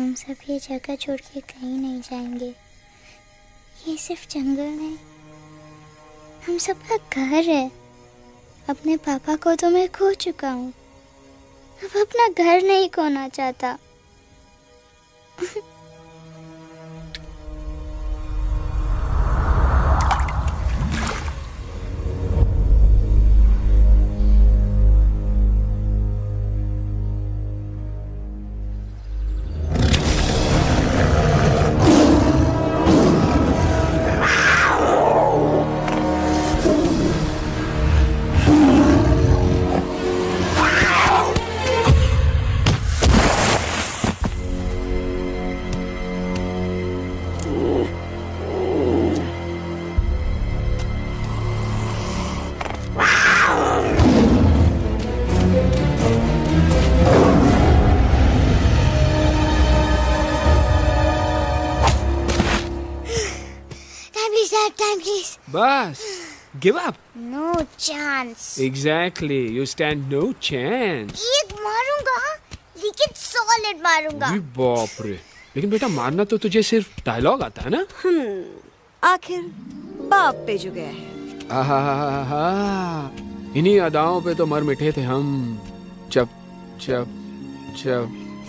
हम सब ये जगह छोड़ के कहीं नहीं जाएंगे। ये सिर्फ जंगल नहीं, हम सबका घर है। अपने पापा को तो मैं खो चुका हूँ, अब अपना घर नहीं खोना चाहता। बस, give up. No chance. Exactly, you stand no chance. एक मारूंगा, लेकिन solid मारूंगा। अरे बाप रे, लेकिन बेटा मारना तो तुझे सिर्फ डायलॉग आता है ना? आखिर बाप पे जो गया है। आहा, इन्हीं अदाओं पे तो मर मिटे थे हम। जब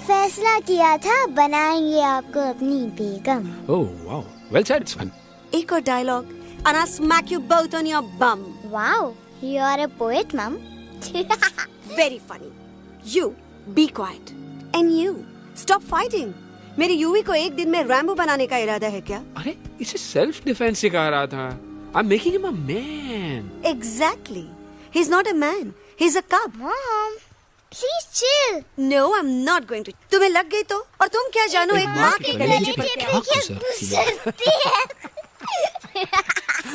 फैसला किया था बनाएंगे आपको अपनी बेगम। Oh wow, well said son. एक और dialogue and I'll smack you both on your bum. Wow, you are a poet, mom. Very funny. You be quiet and you stop fighting. मेरी यूवी को एक दिन में रैम्बो बनाने का इरादा है क्या? अरे इसे सेल्फ डिफेंस सिखा रहा था। I'm making him a man. Exactly. He's not a man. He's a cub. Mom, please chill. No, I'm not going to. तुम्हें लग गई तो? और तुम क्या जानो एक माँ के कलेजे पर क्या?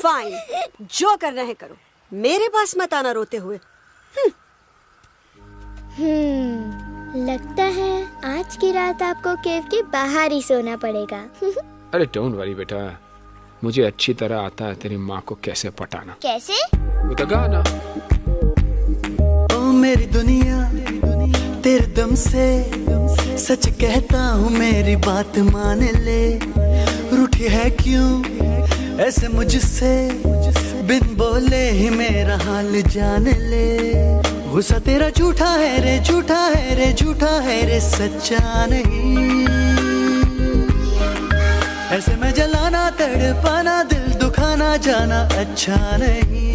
फाइन, जो करना है करो, मेरे पास मत आना रोते हुए। लगता है आज की रात आपको केव के बाहर ही सोना पड़ेगा। अरे डोंट वरी बेटा, मुझे अच्छी तरह आता है तेरी माँ को कैसे पटाना। कैसे? वो तो गाना। ओ मेरी दुनिया तेरे दम से सच कहता हूँ, मेरी बात मान ले। रूठी है क्यों ऐसे मुझसे, बिन बोले ही मेरा हाल जान ले। गुस्सा तेरा झूठा है रे, झूठा है रे, झूठा है रे, सच्चा नहीं। ऐसे में जलाना, तड़पाना, दिल दुखाना, जाना अच्छा नहीं।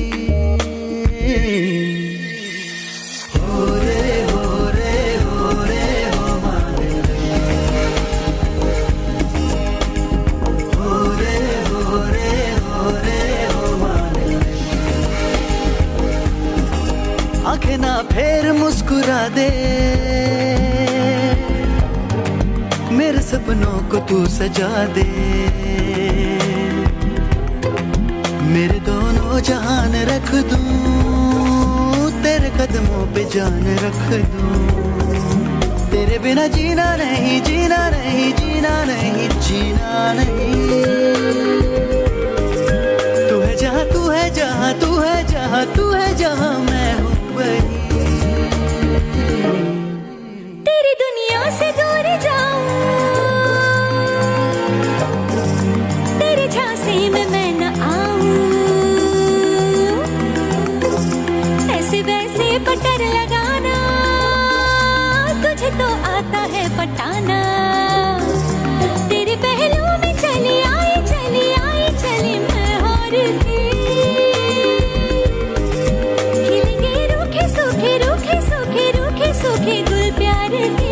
हो रे हो रे हो रे हो माने ले। हो रे हो रे हो रे हो माने ले। आंखें ना फेर मुस्कुरा दे, मेरे सपनों को तू सजा दे। मेरे दोनों जहान रख दूं, तेरे कदमों पे जान रख दूं। तेरे बिना जीना नहीं, जीना नहीं, जीना नहीं, जीना नहीं। तू है जहाँ, तू है जहाँ, तू है जहाँ, तू है जहाँ, मैं हूँ वही। तेरी दुनिया से दूर जाऊं, तेरे झांसे में मैं न आऊं। ऐसे वैसे पटर लगाना, तुझे तो आता है पटाना। तेरे पहलू में चली आई, चली आई, चली मैं हार के। खिलेंगे रूखे सूखे, रूखे सूखे, रूखे सूखे गुल प्यार के।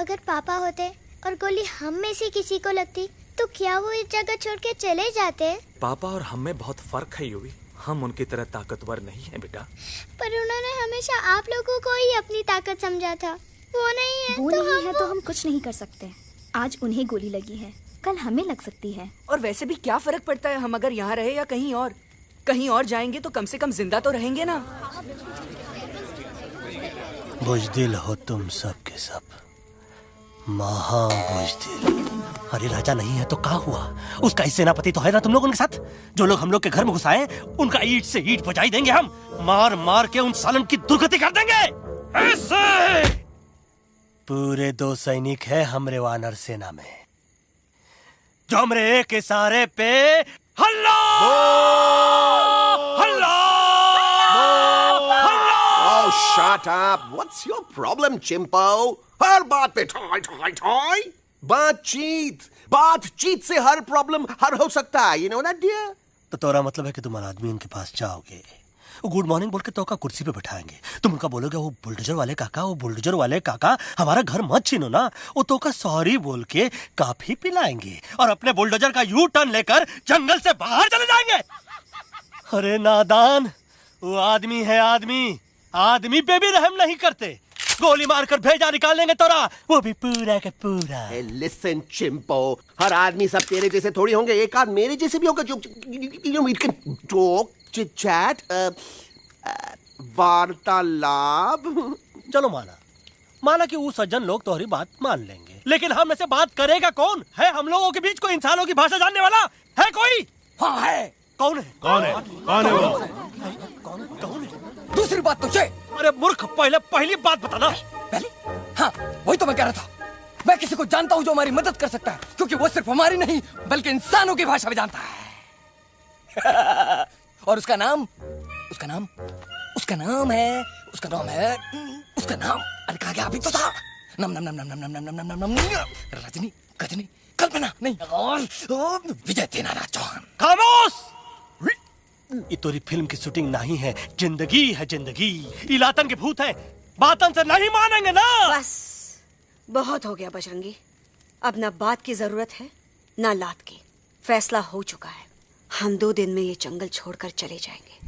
अगर पापा होते और गोली हम में से किसी को लगती तो क्या वो इस जगह छोड़ के चले जाते? पापा और हम में बहुत फर्क है यूवी। हम उनकी तरह ताकतवर नहीं है बेटा। पर उन्होंने हमेशा आप लोगों को ही अपनी ताकत समझा था। वो नहीं है वो तो नहीं है तो हम कुछ नहीं कर सकते। आज उन्हें गोली लगी है, कल हमें लग सकती है। और वैसे भी क्या फर्क पड़ता है हम अगर यहाँ रहे या कहीं और? कहीं और जाएंगे तो कम से कम जिंदा तो रहेंगे ना। बुज़दिल हो तुम सब के सब, महा बुज़दिल। अरे राजा नहीं है तो क्या हुआ? उसका ही सेनापति तो है ना तुम लोग उनके साथ। जो लोग हम लोग के घर में घुसाए उनका ईंट से ईंट बजाई देंगे हम। मार मार के उन सालन की दुर्गति कर देंगे। ऐसे पूरे 2 सैनिक है हमरे वानर सेना में, जो हमरे एक इशारे पे हल्ला हल्ला हल्ला। Oh, shut up! What's your problem, चिंपो? हर बात पे ठॉय ठॉय ठॉय। बातचीत से हर प्रॉब्लम हल हो सकता है। You know that, dear? तो तोरा मतलब है कि तुम आदमी उनके पास जाओगे, गुड मॉर्निंग बोल के तो का कुर्सी पे बैठाएंगे। तुम उनका बोलोगे वो बुलडोजर वाले काका हमारा घर मत छीनो ना। वो तो का सॉरी बोल के काफी पिलाएंगे और अपने बुलडोजर का यू टर्न लेकर जंगल से बाहर चले जाएंगे। अरे नादान, वो आदमी है आदमी पे भी रहम नहीं करते। गोली मारकर भेजा निकाल लेंगे तोरा, वो भी पूरा का पूरा। Hey, listen, चिंपो, हर आदमी सब तेरे जैसे थोड़ी होंगे। एक आध मेरे जैसे भी होगा जो we can talk, chit chat, वार्तालाप। चलो माना कि वो सज्जन लोग तुम्हारी बात मान लेंगे, लेकिन हम में से बात करेगा कौन? है हम लोगों के बीच कोई इंसानों की भाषा जानने वाला है कोई? हाँ है। कौन है वो? दूसरी बात तो ये। अरे मूर्ख, पहली बात बताना। पहले? हाँ, वही तो मैं कह रहा था। मैं किसी को जानता हूँ जो हमारी मदद कर सकता है, क्योंकि वो सिर्फ हमारी नहीं बल्कि इंसानों की भाषा भी जानता है। और उसका नाम है अरे कहा गया अभी तो था। नम नम नम नम नम नम नम नम नम रजनी, गजनी, कल्पना नहीं, और विजय तेनालीराम चौहान। खामोश! ये तोरी फिल्म की शूटिंग नहीं है, जिंदगी है जिंदगी। इलातन के भूत है, बातन से नहीं मानेंगे ना। बस बहुत हो गया बजरंगी। अब ना बात की जरूरत है ना लात की। फैसला हो चुका है। हम 2 दिन में ये जंगल छोड़कर चले जाएंगे।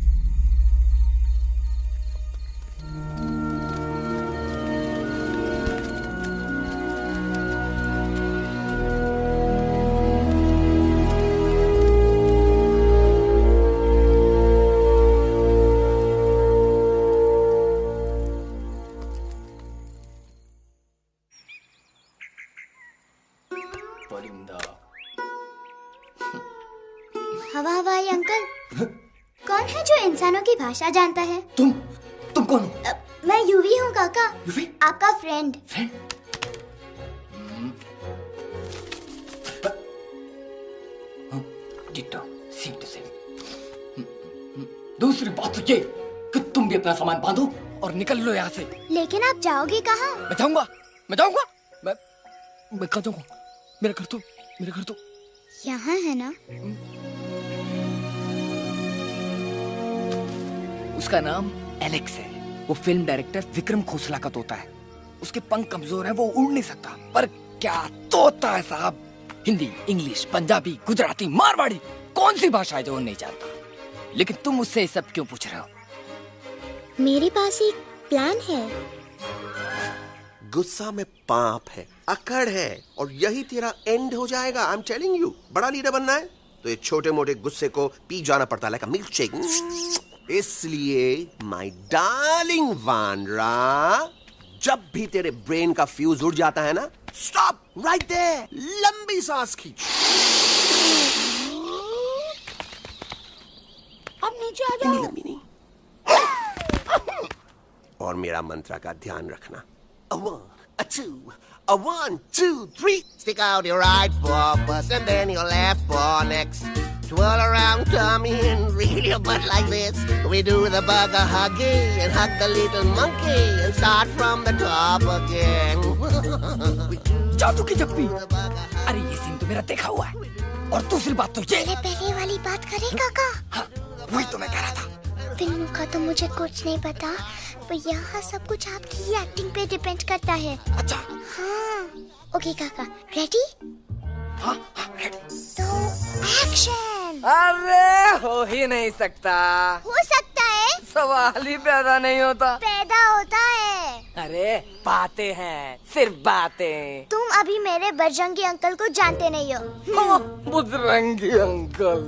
हवाई अंकल, कौन है जो इंसानों की भाषा जानता है? तुम कौन हो? मैं यूवी हूँ काका। यूवी? आपका फ्रेंड। Same to same. दूसरी बात तो ये कि तुम भी अपना सामान बांधो और निकल लो यहाँ से। लेकिन आप जाओगे कहाँ? मैं जाऊंगा। मैं कहाँ जाऊंगा? मेरा घर तो यहाँ है ना। उसका नाम एलेक्स है। वो फिल्म डायरेक्टर विक्रम खोसला का तोता है। उसके पंख कमजोर हैं, वो उड़ नहीं सकता। पर क्या तोता है साहब। हिंदी, इंग्लिश, पंजाबी, गुजराती, मारवाड़ी, कौन सी भाषा है जो वो नहीं जानता? लेकिन तुम मुझसे सब क्यों पूछ रहे हो? मेरे पास एक प्लान है। गुस्सा में पाप है, अकड़ है, और यही तेरा एंड हो जाएगा। आई एम टेलिंग यू। बड़ा लीडर बनना है तो ये छोटे मोटे गुस्से को पी जाना पड़ता है, लाइक अ मिल्क शेक। इसलिए माय डार्लिंग वानरा, जब भी तेरे ब्रेन का फ्यूज उड़ जाता है ना, स्टॉप राइट देयर, लंबी सांस खींच। अब नीचे आ जाओ। लंबी नहीं। और मेरा मंत्र का ध्यान रखना। A 1, a 2, a 1, 2, 3. Stick out your right paw first and then your left paw next. Twirl around, tummy, and reel your butt like this. We do the bugger huggy and hug the little monkey and start from the top again. जादू की जप्पी। अरे ये scene तो मेरा देखा हुआ है। और दूसरी बात तो ये। पहले वाली बात करें काका? हाँ, वही तो मैं कह रहा था। फिल्मों का तो मुझे कुछ नहीं पता, पर यहाँ सब कुछ आपकी एक्टिंग पे डिपेंड करता है। अच्छा। हाँ। ओके काका, रेडी? हाँ रेडी। तो एक्शन। अरे हो ही नहीं सकता। हो सकता है। सवाल ही पैदा नहीं होता। पैदा होता है। अरे बातें हैं, सिर्फ बातें। तुम अभी मेरे बजरंगी अंकल को जानते नहीं हो। बजरंगी अंकल।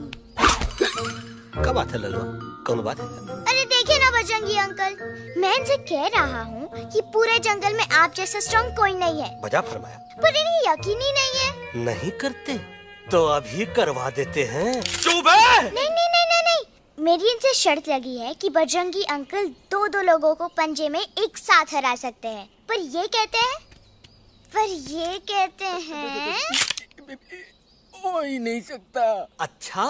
क्या बात है लल्लू, कौन बात है? अरे देखिए ना बजरंगी अंकल, मैं इनसे कह रहा हूँ कि पूरे जंगल में आप जैसा स्ट्रॉन्ग कोई नहीं है। बजा फरमाया। पर इन्हें यकीन ही नहीं है। नहीं करते तो अभी करवा देते हैं। चुप है। नहीं नहीं नहीं नहीं नहीं, मेरी इनसे शर्त लगी है कि बजरंगी अंकल दो लोगों को पंजे में एक साथ हरा सकते हैं। पर ये कहते हैं हो ही नहीं सकता। अच्छा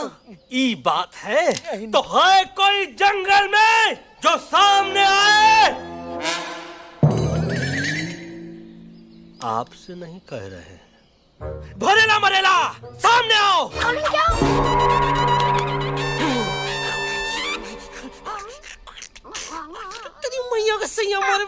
ये बात है तो है कोई जंगल में जो सामने आए? आपसे नहीं कह रहे। भरेला मरेला सामने आओ। तेरी मैया का सही हमारे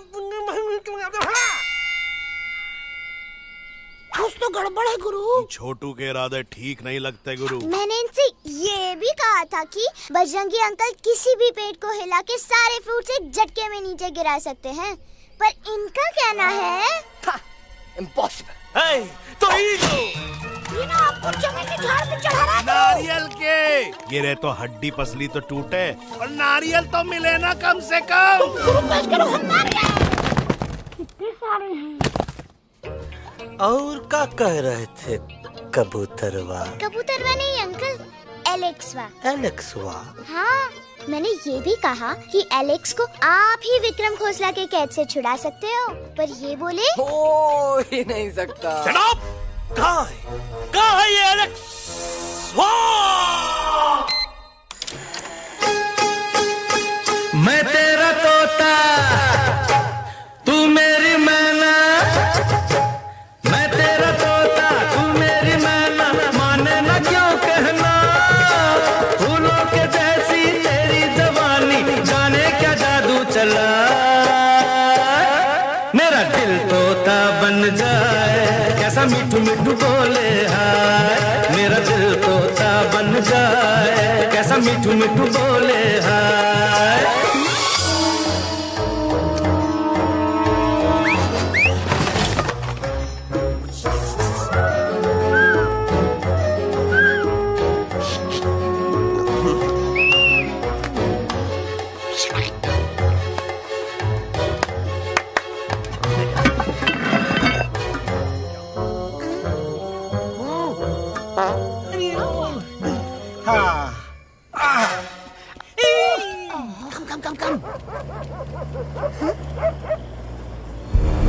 कुछ तो गड़बड़ है गुरु। छोटू के इरादे ठीक नहीं लगते गुरु। मैंने इनसे ये भी कहा था कि बजरंगी अंकल किसी भी पेड़ को हिला के सारे फ्रूट्स एक झटके में नीचे गिरा सकते हैं, पर इनका कहना है इम्पॉसिबल। तो ये ना आपको चने के झाड़ पे चढ़ा रहा है। नारियल के गिरे तो हड्डी पसली तो टूटे और नारियल तो मिले ना कम से कम। कितने सारे हैं। और क्या कह रहे थे कबूतरवा? कबूतरवा नहीं अंकल, एलेक्सवा। एलेक्सवा? हाँ, मैंने ये भी कहा कि एलेक्स को आप ही विक्रम खोसला के कैद से छुड़ा सकते हो, पर ये बोले हो ही नहीं सकता। जनाब कहाँ है ये एलेक्स? मैं तेरा तोता तू मेरी मैना, मैं तेरा तोता तू मेरी मैना, माने ना क्यों कहना, फूलों के जैसी तेरी जवानी, जाने क्या जादू चला, मेरा दिल तोता बन जाए, कैसा मिठू मिठू बोले हाय, मेरा दिल तोता बन जाए, कैसा मिठू मिठू बोले हाय। come.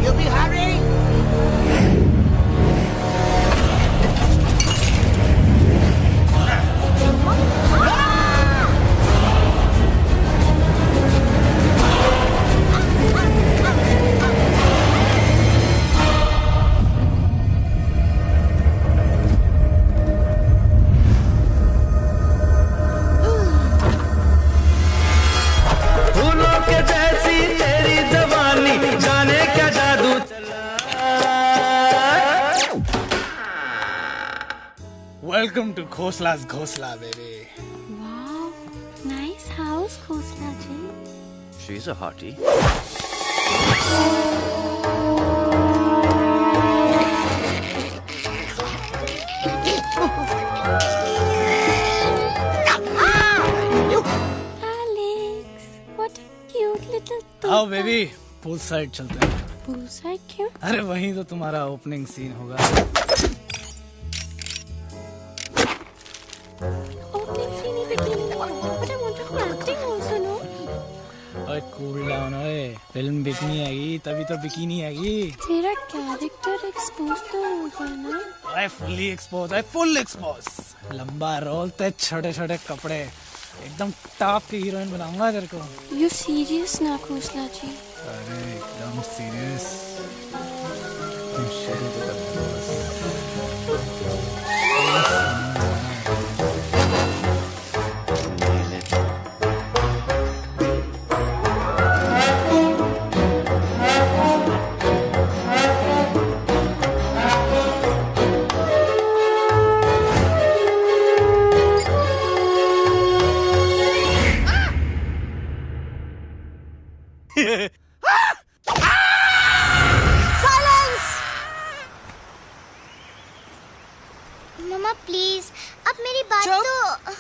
You be hurry. Welcome to Khosla's Khosla, baby. Wow, nice house, Khosla ji. She's a hottie. Alex, what a cute little toy. आओ बेबी, पूल साइड चलते हैं। पूल साइड क्यों? अरे वहीं तो तुम्हारा ओपनिंग सीन होगा। कूल डाउन ओए, फिल्म बिकनी आएगी तभी तो बिकिनी आएगी। तेरा कैरेक्टर एक्सपोज तो होगा ना? ओए फुल्ली एक्सपोज है, फुल एक्सपोज। लंबा रोल ते छोटे छोटे कपड़े, एकदम टॉप की हीरोइन बनाऊंगा तेरे को। यू सीरियस ना खोसला जी? अरे एकदम सीरियस। प्लीज अब मेरी बात तो।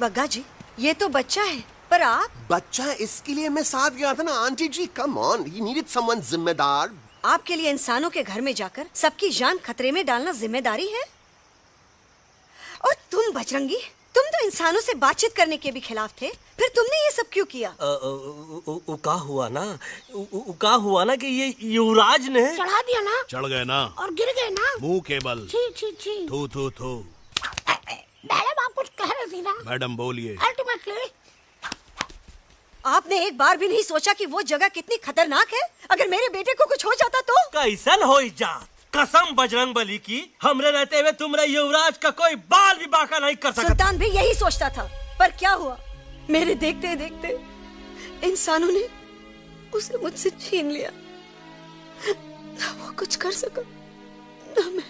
बग्गा जी, ये तो बच्चा है, पर आप? बच्चा है इसके लिए मैं साथ गया था ना aunty ji. Come on, he needed someone जिम्मेदार। आपके लिए इंसानों के घर में जाकर सबकी जान खतरे में डालना जिम्मेदारी है? और तुम बजरंगी, तुम तो इंसानों से बातचीत करने के भी खिलाफ थे, फिर तुमने ये सब क्यों किया? का हुआ ना कि ये युवराज ने चढ़ा दिया ना, चढ़ गए ना और गिर गए ना, मुंह के बल। छी छी छी। थू थू थू। मैडम आप कुछ कह रही थी ना? मैडम बोलिए। अल्टीमेटली आपने एक बार भी नहीं सोचा कि वो जगह कितनी खतरनाक है? अगर मेरे बेटे को कुछ हो जाता तो? कैसन हो जात? कसम बजरंग बली की, हमरे रहते हुए तुमरे युवराज का कोई बाल भी बाका नहीं कर सकता। सुल्तान भी यही सोचता था, पर क्या हुआ? मेरे देखते देखते इंसानों ने उसे मुझसे छीन लिया। ना वो कुछ कर सका, ना मैं।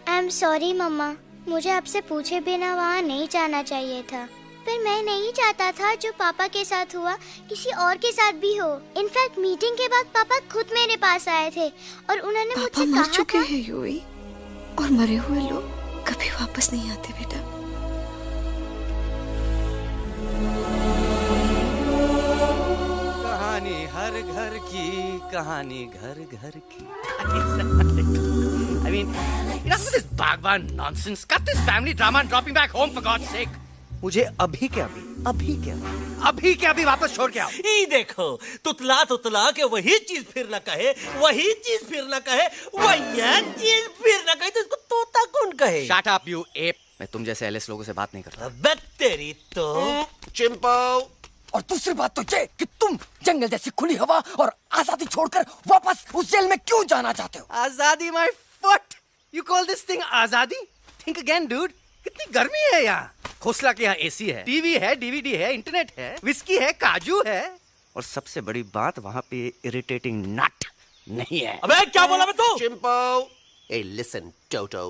आई एम सॉरी मम्मा, मुझे आपसे पूछे बिना वहाँ नहीं जाना चाहिए था, पर मैं नहीं चाहता था जो पापा के साथ हुआ किसी और के साथ भी हो। इनफैक्ट मीटिंग के बाद पापा खुद मेरे पास आए थे और उन्होंने मुझसे कहा मर चुके हैं यूवी, और मरे हुए लोग कभी वापस नहीं आते बेटा। कहानी हर घर की, कहानी घर घर की। I mean, enough of this Bhagwan nonsense. Cut this family drama and drop me back home for God's sake. मुझे अभी के अभी वापस छोड़ के आओ। ई देखो, तुतला तुतला के वही चीज फिर न कहे, वही चीज फिर न कहे, वही चीज फिर न कहे, तो इसको तोता कौन कहे? Shut up, you ape. मैं तुम जैसे एलिस लोगों से बात नहीं करता। अबे तेरी तो। चिंपो। और दूसरी बात तो ये कि तुम जंगल जैसी खुली हवा और आजादी छोड़कर वापस उस जेल में क्यों जाना चाहते हो? आजादी my foot. You call this thing आजादी? Think again, dude. कितनी गर्मी है यहाँ। खोसला के यहाँ एसी है, टीवी है, डीवीडी है, इंटरनेट है, विस्की है, काजू है, और सबसे बड़ी बात वहाँ पे इरिटेटिंग नट नहीं है। अबे क्या बोला मैं तू? चिंपो। ए लिसन टोटो,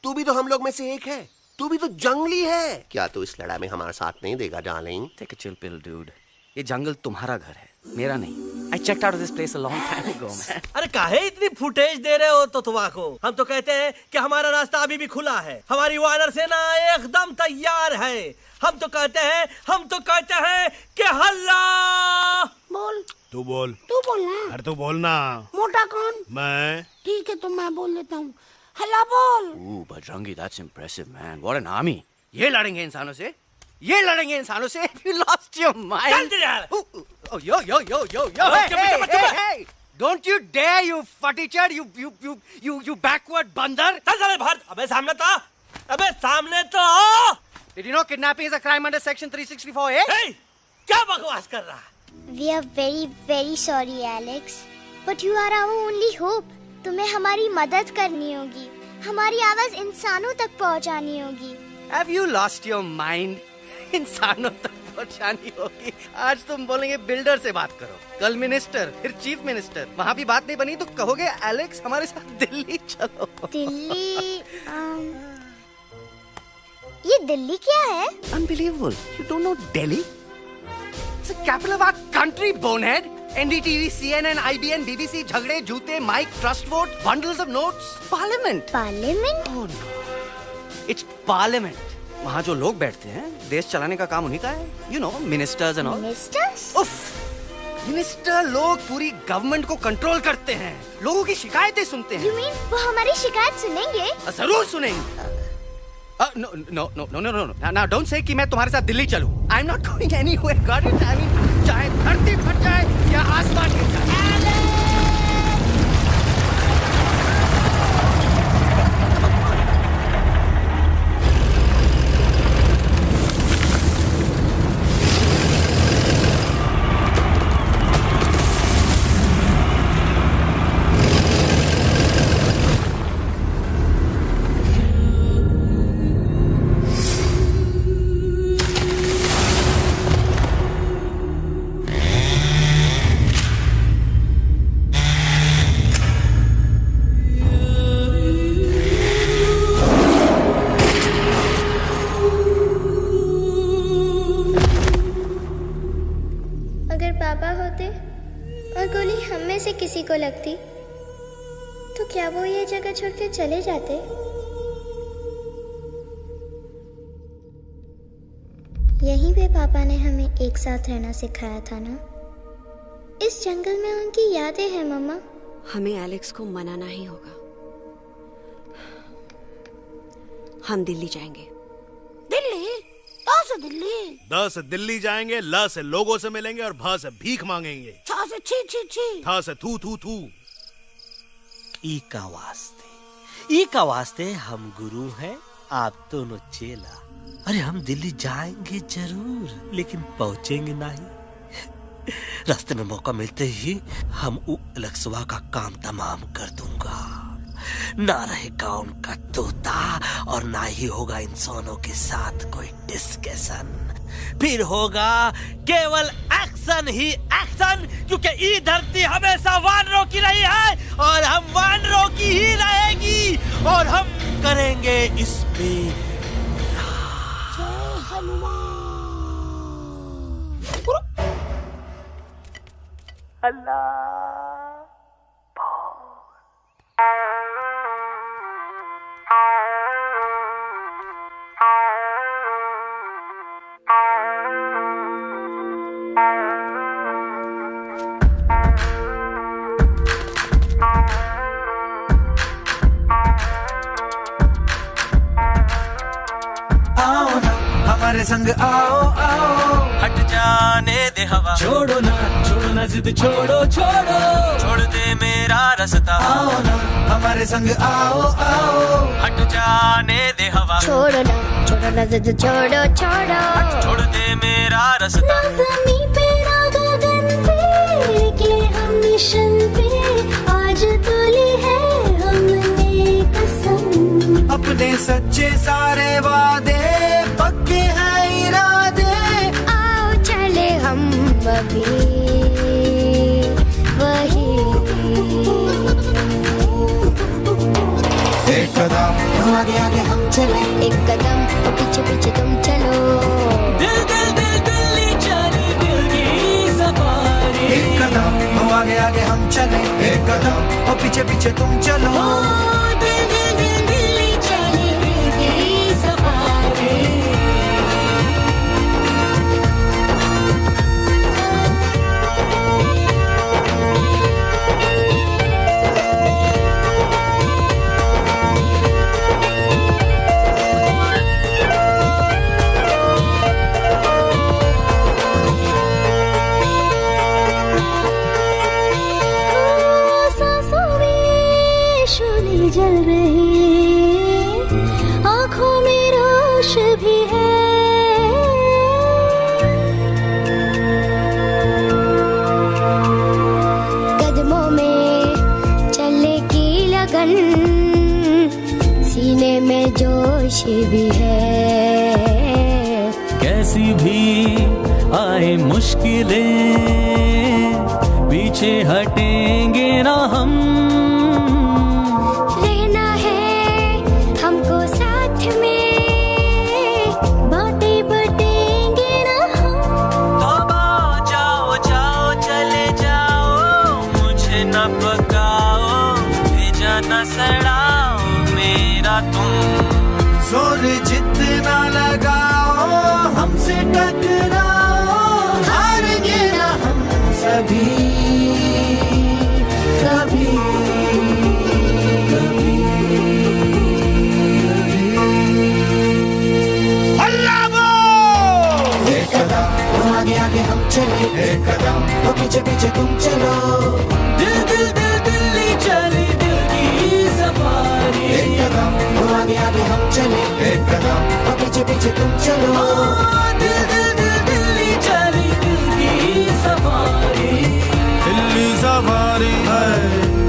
तू भी तो हम लोग में से एक है। तू भी तो जंगली है। क्या तू इस लड़ाई में हमारा साथ नहीं देगा darling? Take a chill pill, dude. ये जंगल तुम्हारा घर है, मेरा नहीं। I checked out of this place a long time ago, man. अरे काहे इतनी फुटेज दे रहे हो तुतवा को? हम तो कहते हैं कि हमारा रास्ता अभी भी खुला है, हमारी वानर सेना एकदम तैयार है। हम तो कहते हैं कि हल्ला। बोल। तू बोल। तू बोलना। अरे तू बोलना। मोटा कौन? मैं। ठीक है तो मैं बोल लेता हूँ। हल्ला बोल। Ooh, Bajrangi, that's impressive, man. What an army. ये लड़ेंगे इंसानों से? ये लड़ेंगे इंसानों से? You lost your mind. चल यार। Oh, yo. Hey. Don't you dare, you fatichard, you backward बंदर. चल बाहर। अबे सामने तो आओ। Did you know kidnapping is a crime under section 364A? Hey, क्या बकवास कर रहा है? We are very very sorry, Alex. But you are our only hope. तुम्हें हमारी मदद करनी होगी, हमारी आवाज इंसानों तक पहुंचानी होगी। Have you lost your mind? इंसानों तक पहुंचानी होगी। आज तुम बोलेंगे बिल्डर से बात करो, कल मिनिस्टर, फिर चीफ मिनिस्टर। वहाँ भी बात नहीं बनी तो कहोगे एलेक्स हमारे साथ दिल्ली चलो। दिल्ली? ये दिल्ली क्या है? Unbelievable. You don't know Delhi? It's the capital of our country, bonehead. NDTV, CNN, IBN, BBC, झगड़े, जूते, mic, trust vote, bundles of notes. Parliament. Parliament? Oh no. It's Parliament. वहाँ जो लोग बैठते हैं, देश चलाने का काम उन्हीं का है। You know, ministers and all. Ministers? उफ, मिनिस्टर लोग पूरी गवर्नमेंट को कंट्रोल करते हैं, लोगों की शिकायतें सुनते हैं। You mean वो हमारी शिकायत सुनेंगे? जरूर सुनेंगे। No. Now don't say कि मैं तुम्हारे साथ दिल्ली चलूं. I'm not going anywhere. Got it? I mean, चाहे धरती फट जाए या आसमान गिर जाए। किसी को लगती तो क्या वो ये जगह छोड़ के चले जाते? यहीं पे पापा ने हमें एक साथ रहना सिखाया था ना। इस जंगल में उनकी यादें हैं मम्मा। हमें एलेक्स को मनाना ही होगा। हम दिल्ली जाएंगे। दिल्ली? कहाँ से दिल्ली? द से दिल्ली जाएंगे, ल से लोगों से मिलेंगे और भ से भीख मांगेंगे, छ से छी छी छी, थ से थू थू थू। ई का वास्ते हम गुरु हैं, आप दोनों चेला। अरे हम दिल्ली जाएंगे जरूर, लेकिन पहुंचेंगे नहीं। रास्ते में मौका मिलते ही हम अलक्सवा का काम तमाम कर दूंगा। ना रहेगा उनका तोता और ना ही होगा इंसानों के साथ कोई डिस्कशन। फिर होगा केवल एक्शन ही एक्शन, क्योंकि ये धरती हमेशा वानरों की रही है और हम वानरों की ही रहेगी, और हम करेंगे इस पे आओ ना हमारे संग आओ आओ, हट जाने दे हवा, छोड़ो ना जिद छोड़ो छोड़ो, छोड़ दे मेरा रास्ता। आओ ना हमारे संग आओ आओ, हट जाने दे हवा, छोड़ो ना जिद छोड़ो छोड़ो, छोड़ दे मेरा रास्ता। ना ज़मीं पे ना गगन पे निकले हम मिशन पे, आज तो ली है हमने कसम। अपने सच्चे सारे वादे पक्के हैं इरादे, आओ चले हम अभी वही। एक कदम आगे आगे हम चले, एक कदम और पीछे पीछे तुम चलो। दिल दिल दिल दिल्ली चली दिल की सफारी। एक कदम आगे आगे हम चले, एक कदम और पीछे पीछे तुम चलो। दिल दिल दिल दिल्ली चली दिल की सफारी। जल रही आँखों में रोश भी है, कदमों में चलने की लगन, सीने में जोश भी है। कैसी भी आए मुश्किलें पीछे हटेंगे ना हम, जोर जितना लगाओ हमसे टकराओ, हारेंगे ना हम सभी कभी कभी। अल्लाह वो एक कदम आगे आगे हम चले, एक कदम और पीछे पीछे तुम चलो। दिल दिल दिल दिल्ली चली दिल की सफारी। एक कदम आगे आगे हम चले, एक कदम और पीछे पीछे तुम चलो। दिल दिल दिल दिल्ली चली दिल की सफारी। दिल्ली सफारी है,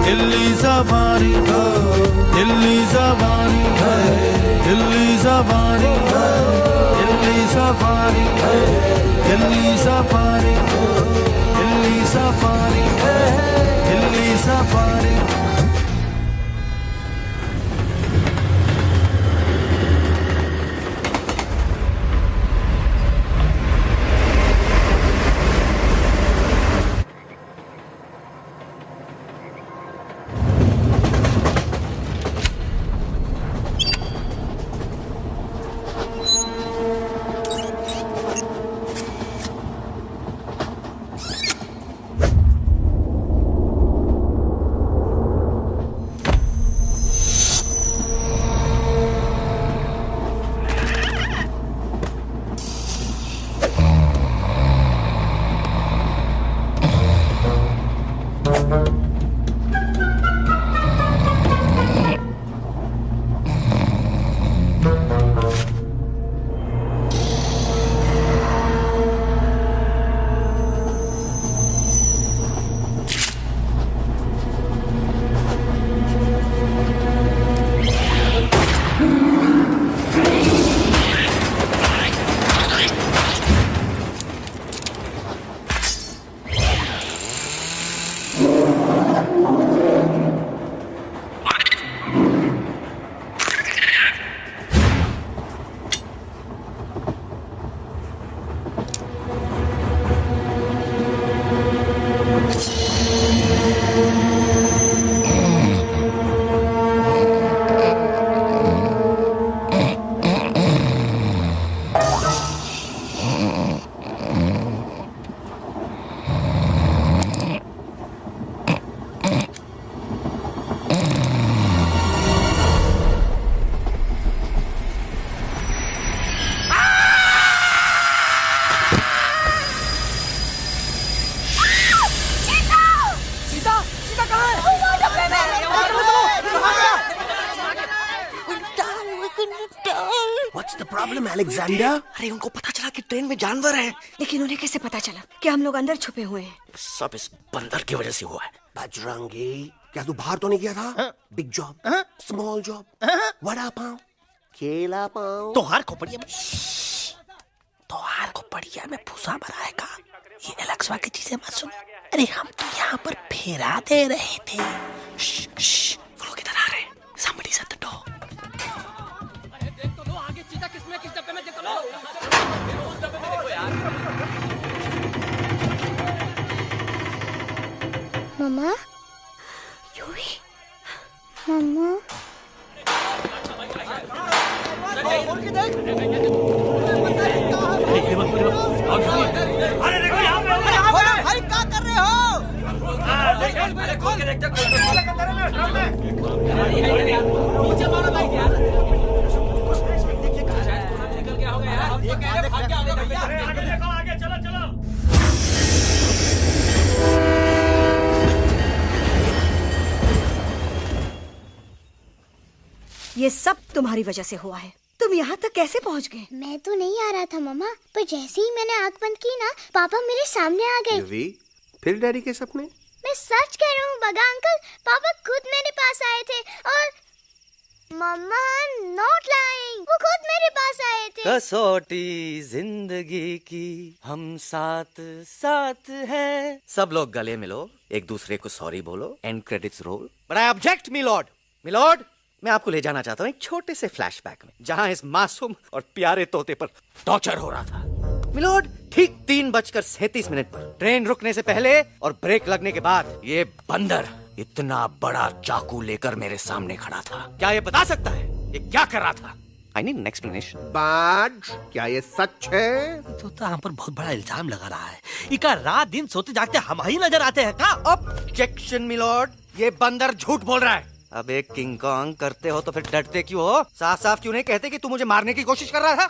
दिल्ली सफारी है, दिल्ली सफारी है, दिल्ली सफारी है, दिल्ली सफारी है, दिल्ली सफारी है, दिल्ली सफारी है, Delhi safari. What's the problem, Alexander? अरे उनको पता चला कि ट्रेन में जानवर है, लेकिन उन्हें कैसे पता चला कि हम लोग अंदर छुपे हुए हैं? सब इस बंदर की वजह से हुआ है। बजरंगी, क्या तू बाहर तो नहीं गया था? Big job, small job, vada pav, केला पाव। तोहार खोपड़िया में फूसा भराएगा। ये एलेक्सा की चीजें मत सुन। अरे हम तो यहाँ पर फेरा दे रहे थे। वो लोग इधर आ रहे हैं। Somebody shut the door. Mama, Yuvi, mama, अरे देखो यहाँ पे भाई क्या कर रहे हो? ये सब तुम्हारी वजह से हुआ है। तुम यहाँ तक कैसे पहुँच गए? मैं तो नहीं आ रहा था मम्मा, पर जैसे ही मैंने आंख बंद की ना, पापा मेरे सामने आ गए। यूवी, फिर डैडी के सपने? मैं सच कह रहा हूँ बगा अंकल, पापा खुद मेरे पास आए थे और मम्मा नॉट लाइंग, वो खुद मेरे पास आए थे। कसौटी जिंदगी की हम साथ साथ हैं। सब लोग गले मिलो, एक दूसरे को सॉरी बोलो, end credits roll. But I object milord. Milord, मैं आपको ले जाना चाहता हूँ एक छोटे से फ्लैशबैक में, जहाँ इस मासूम और प्यारे तोते पर टॉर्चर हो रहा था। मिलॉर्ड, ठीक 3:37 पर ट्रेन रुकने से पहले और ब्रेक लगने के बाद ये बंदर इतना बड़ा चाकू लेकर मेरे सामने खड़ा था। क्या ये बता सकता है ये क्या कर रहा था? I need an explanation. बाज, क्या ये सच है? तोता हम पर बहुत बड़ा इल्जाम लगा रहा है। इका रात दिन सोते जागते हम ही नजर आते हैं का? ऑब्जेक्शन मिलॉर्ड, ये बंदर झूठ बोल रहा है। अब एक किंग कॉन्ग करते हो तो फिर डरते क्यों हो? साफ साफ क्यों नहीं कहते कि तू मुझे मारने की कोशिश कर रहा था?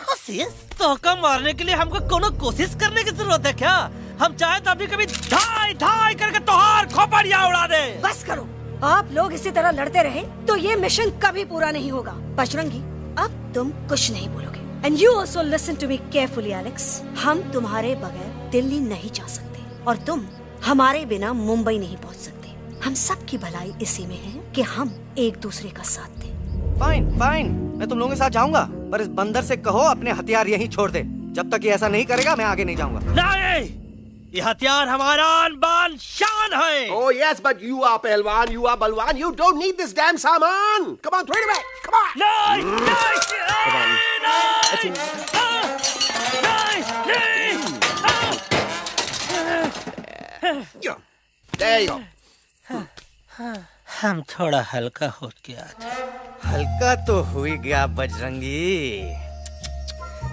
तो का मारने के लिए हमको कोनो कोशिश करने की जरूरत है क्या? हम चाहे तो अभी कभी धाई धाई करके तोहार खोपड़िया उड़ा दे। बस करो, आप लोग इसी तरह लड़ते रहे तो ये मिशन कभी पूरा नहीं होगा। बजरंगी, अब तुम कुछ नहीं बोलोगे। And you also listen to me carefully Alex. हम तुम्हारे बगैर दिल्ली नहीं जा सकते और तुम हमारे बिना मुंबई नहीं पहुंच सकते। हम सब की भलाई इसी में है कि हम एक दूसरे का साथ दें। फाइन फाइन, मैं तुम लोगों के साथ जाऊंगा, पर इस बंदर से कहो अपने हथियार यहीं छोड़ दे। जब तक ये ऐसा नहीं करेगा मैं आगे नहीं जाऊंगा। नहीं, ये हथियार हमारा आन-बान शान है। Oh yes, but you are पहलवान, you are बलवान, you don't need this damn सामान. Come on, throw it away. Come on. नहीं, There you go. हम थोड़ा हल्का हो गया था। हल्का तो हुई गया बजरंगी,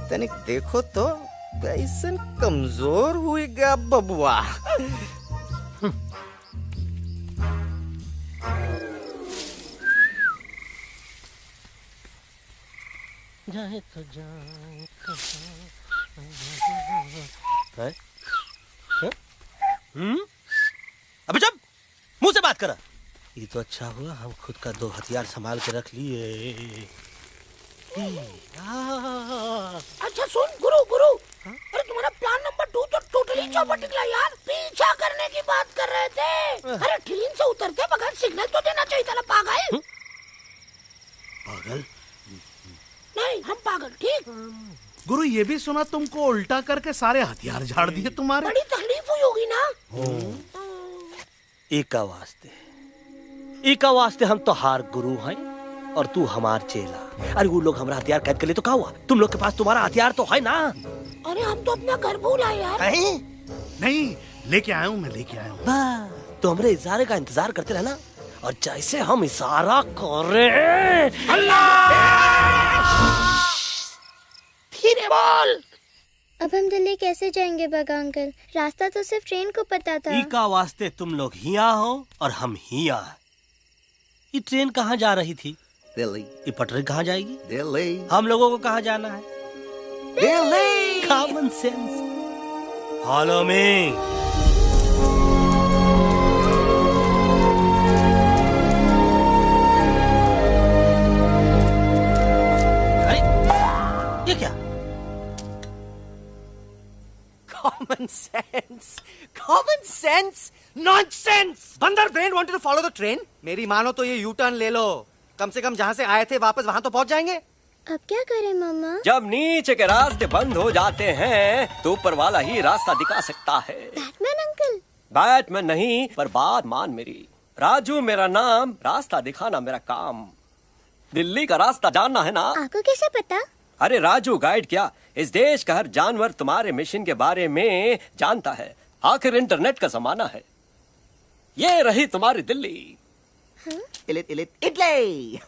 तनिक देखो तो कैसन कमजोर हुई गया बबुआ। जाए तो जाए अबे जब मुंह से बात कर। ये तो अच्छा हुआ हम खुद का 2 हथियार संभाल के रख लिए। अच्छा सुन गुरु गुरु, अरे तुम्हारा प्लान नंबर 2 तो टोटली चौपट निकला यार। पीछा करने की बात कर रहे थे। अरे ट्रेन से उतर के बगैर सिग्नल तो देना चाहिए था ना पागल। पागल? नहीं हम पागल, ठीक। गुरु ये भी सुना तुमको उल्टा करके सारे हथियार झाड़ दिए तुम्हारे। बड़ी तकलीफ हुई होगी ना। एका वास्ते हम तो हार गुरु हैं और तू हमार चेला। अरे वो लोग हमारा हथियार कैद कर ले तो क्या हुआ? तुम लोग के पास तुम्हारा हथियार तो है ना। अरे हम तो अपना घर भूल आए यार। नहीं लेके आया हूँ, मैं लेके आया हूँ। तो हमारे इशारे का इंतजार करते रहना और जैसे हम इशारा करें धीरे बोल। अब हम दिल्ली कैसे जाएंगे बगा अंकल? रास्ता तो सिर्फ ट्रेन को पता था। एका वास्ते तुम लोग हिया हो और हम हिया। ये ट्रेन कहाँ जा रही थी? दिल्ली। ये पटरी कहाँ जाएगी? दिल्ली। हम लोगों को कहाँ जाना है? Delhi. Common sense. Follow me. अरे ये क्या? Common sense, common sense, nonsense. बंदर brain wanted to follow the train. मेरी मानो तो ये यू टर्न ले लो। कम से कम जहाँ से आए थे वापस वहाँ तो पहुँच जाएंगे। अब क्या करें मामा? जब नीचे के रास्ते बंद हो जाते हैं तो ऊपर वाला ही रास्ता दिखा सकता है। Batman uncle? बैटमैन नहीं, पर बात मान मेरी। राजू मेरा नाम, रास्ता दिखाना मेरा काम। दिल्ली का रास्ता जानना है ना? आपको कैसे पता? अरे राजू गाइड क्या, इस देश का हर जानवर तुम्हारे मिशन के बारे में जानता है। आखिर इंटरनेट का जमाना है। ये रही तुम्हारी दिल्ली। इटली।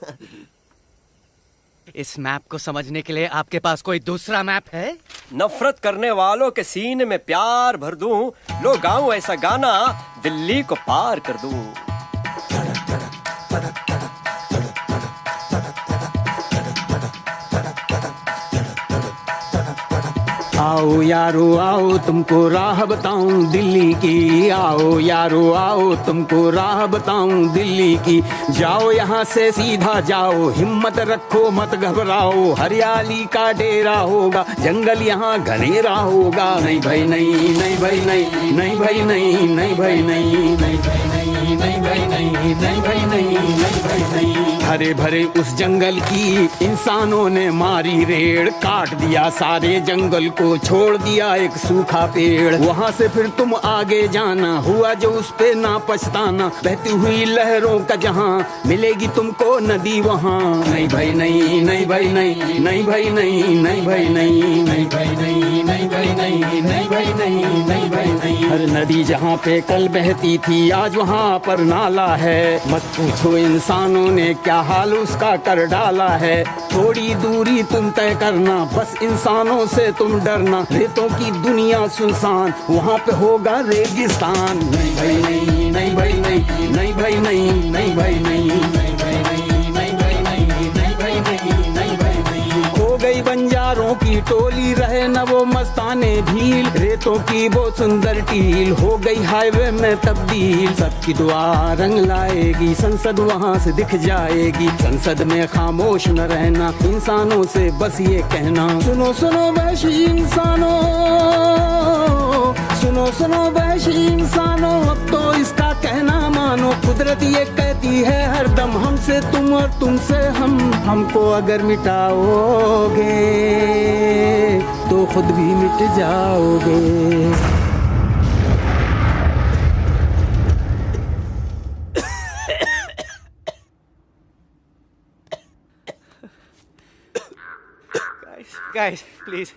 इस मैप को समझने के लिए आपके पास कोई दूसरा मैप है? नफरत करने वालों के सीने में प्यार भर दूं, लो गाऊं ऐसा गाना, दिल्ली को पार कर दूं। आओ यारो आओ तुमको राह बताऊं दिल्ली की। आओ यारो आओ तुमको राह बताऊं दिल्ली की। जाओ यहाँ से सीधा जाओ, हिम्मत रखो मत घबराओ। हरियाली का डेरा होगा, जंगल यहाँ घनेरा होगा। नहीं भाई नहीं, नहीं भाई नहीं, नहीं भाई नहीं, नहीं भाई नहीं, नहीं भाई नहीं, नहीं भाई नहीं, नहीं भाई नहीं, नहीं भाई नहीं। हरे भरे उस जंगल की इंसानों ने मारी रेड़, काट दिया सारे जंगल को, छोड़ दिया एक सूखा पेड़। वहाँ से फिर तुम आगे जाना, हुआ जो उस पे ना पछताना। बहती हुई लहरों का जहाँ मिलेगी तुमको नदी वहाँ। नहीं भाई नहीं, नहीं भाई नहीं, नहीं भाई नहीं, नहीं भाई नहीं, नहीं भाई नहीं, नहीं भाई नहीं, नहीं भाई नहीं, नहीं भाई नहीं। हर नदी जहाँ पे कल बहती थी आज वहाँ पर नाला है। मत पूछो इंसानों ने क्या हाल उसका कर डाला है। थोड़ी दूरी तुम तय करना, बस इंसानों से तुम डरना। रेतों की दुनिया सुनसान, वहाँ पे होगा रेगिस्तान। नहीं भाई नहीं, नहीं भाई नहीं, नहीं भाई नहीं, नहीं भाई नहीं, नहीं भाई नहीं, नहीं भाई नहीं, नहीं भाई नहीं, नहीं भाई नहीं। खो गई बंजारों की टोली, रहे न वो मस्ताने भील। रेतों की वो सुंदर टील हो गई हाईवे में तब्दील। सबकी दुआ रंग लाएगी, संसद वहाँ से दिख जाएगी। संसद में खामोश न रहना, इंसानों से बस ये कहना। सुनो सुनो वैशी इंसानों, सुनो सुनो वैशी इंसानों, अब तो इसका कहना मानो। कुदरत ये कहती है हरदम, हमसे तुम और तुमसे हम। हमको अगर मिटाओगे तो खुद भी मिट जाओगे। Guys, please,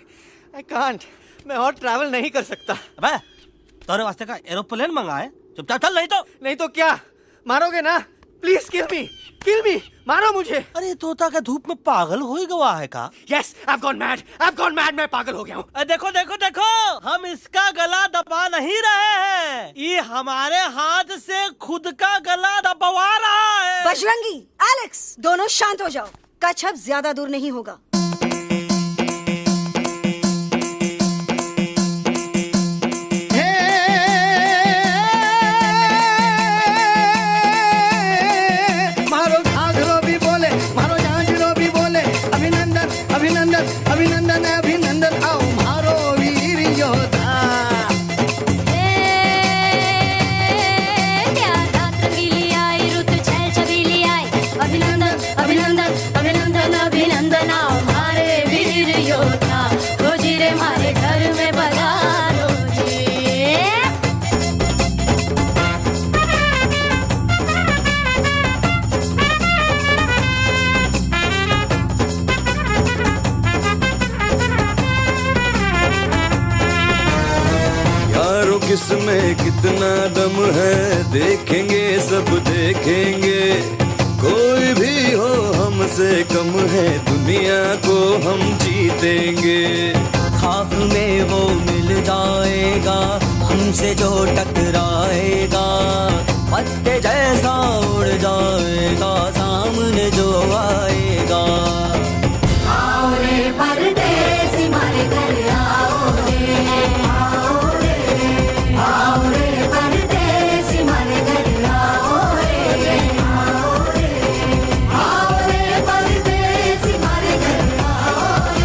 I can't. मैं और ट्रैवल नहीं कर सकता। अबे, तोरे वास्ते का एरोप्लेन मंगा है, चुपचाप चल। नहीं तो क्या मारोगे ना? प्लीज किल मी, मारो मुझे। अरे तोता का धूप में पागल हो ही गवा है का? Yes, I've gone mad, मैं पागल हो गया हूँ। देखो देखो देखो, हम इसका गला दबा नहीं रहे हैं, ये हमारे हाथ से खुद का गला दबवा रहा है। बजरंगी, एलेक्स, दोनों शांत हो जाओ। कच्छप ज्यादा दूर नहीं होगा। अभिनंदन अभिनंदन आओ मारो वीर योद्धा। अभिनंदन अभिनंदन अभिनंदन अभिनंदन आओ मारे वीर योद्धा, रोजी रे मारे घर में पधारो जी। यारों किसमें कितना दम है, देखेंगे सब देखेंगे। कोई भी हो हमसे कम है, दुनिया को हम जीतेंगे। खाक में वो मिल जाएगा हमसे जो टकराएगा, पत्ते जैसा उड़ जाएगा सामने जो आएगा। आओ रे परदेसी मारे घर आओ रे, आओ रे, आओ रे परदेसी मारे घर आओ रे, आओ रे, आओ रे परदेसी मारे घर आओ रे,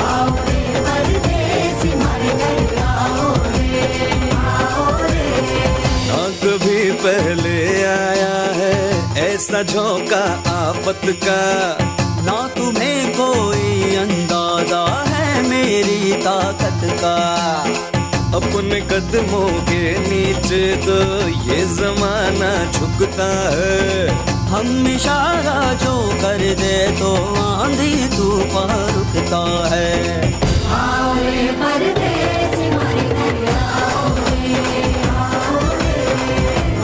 आओ रे परदेसी मारे घर आओ रे, आओ रे। ना कभी पहले आया है ऐसा झोंका आफत का, ना तुम्हें कोई अंदाजा है मेरी ताकत का। अपने कदमों के नीचे तो ये जमाना झुकता है। हम इशारा जो कर दे तो आंधी तूफान रुकता है। आओ रे परदेसी मारे घर आओ रे, आओ रे,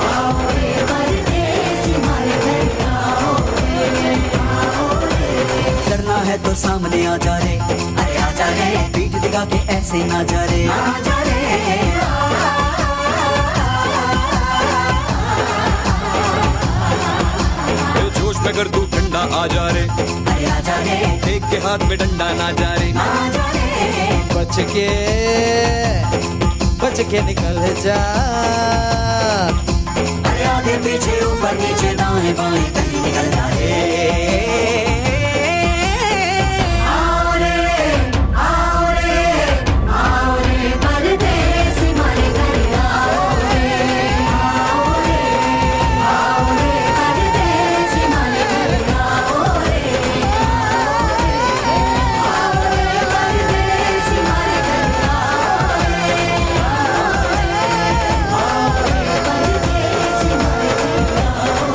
आओ रे परदेसी मारे घर आओ रे, आओ रे। डरना है तो सामने आ जा रे, अरे आ जा रे, पीठ दिखा के ऐसे ना जा रे, आ जा रे। जोश में कर तू ठंडा आ जा रे, अरे आ जा रे, एक के हाथ में डंडा ना जा रे, आ जा रे। बच के निकल जा, अरे आगे पीछे ऊपर नीचे दाएं बाएं कहीं निकल जा रे। आओ रे, आओ रे, आओ रे परदेसी मारे घर आओ रे, आओ रे, आओ रे परदेसी मारे घर आओ रे, आओ रे परदेसी मारे घर आओ रे, आओ रे परदेसी मारे घर आओ।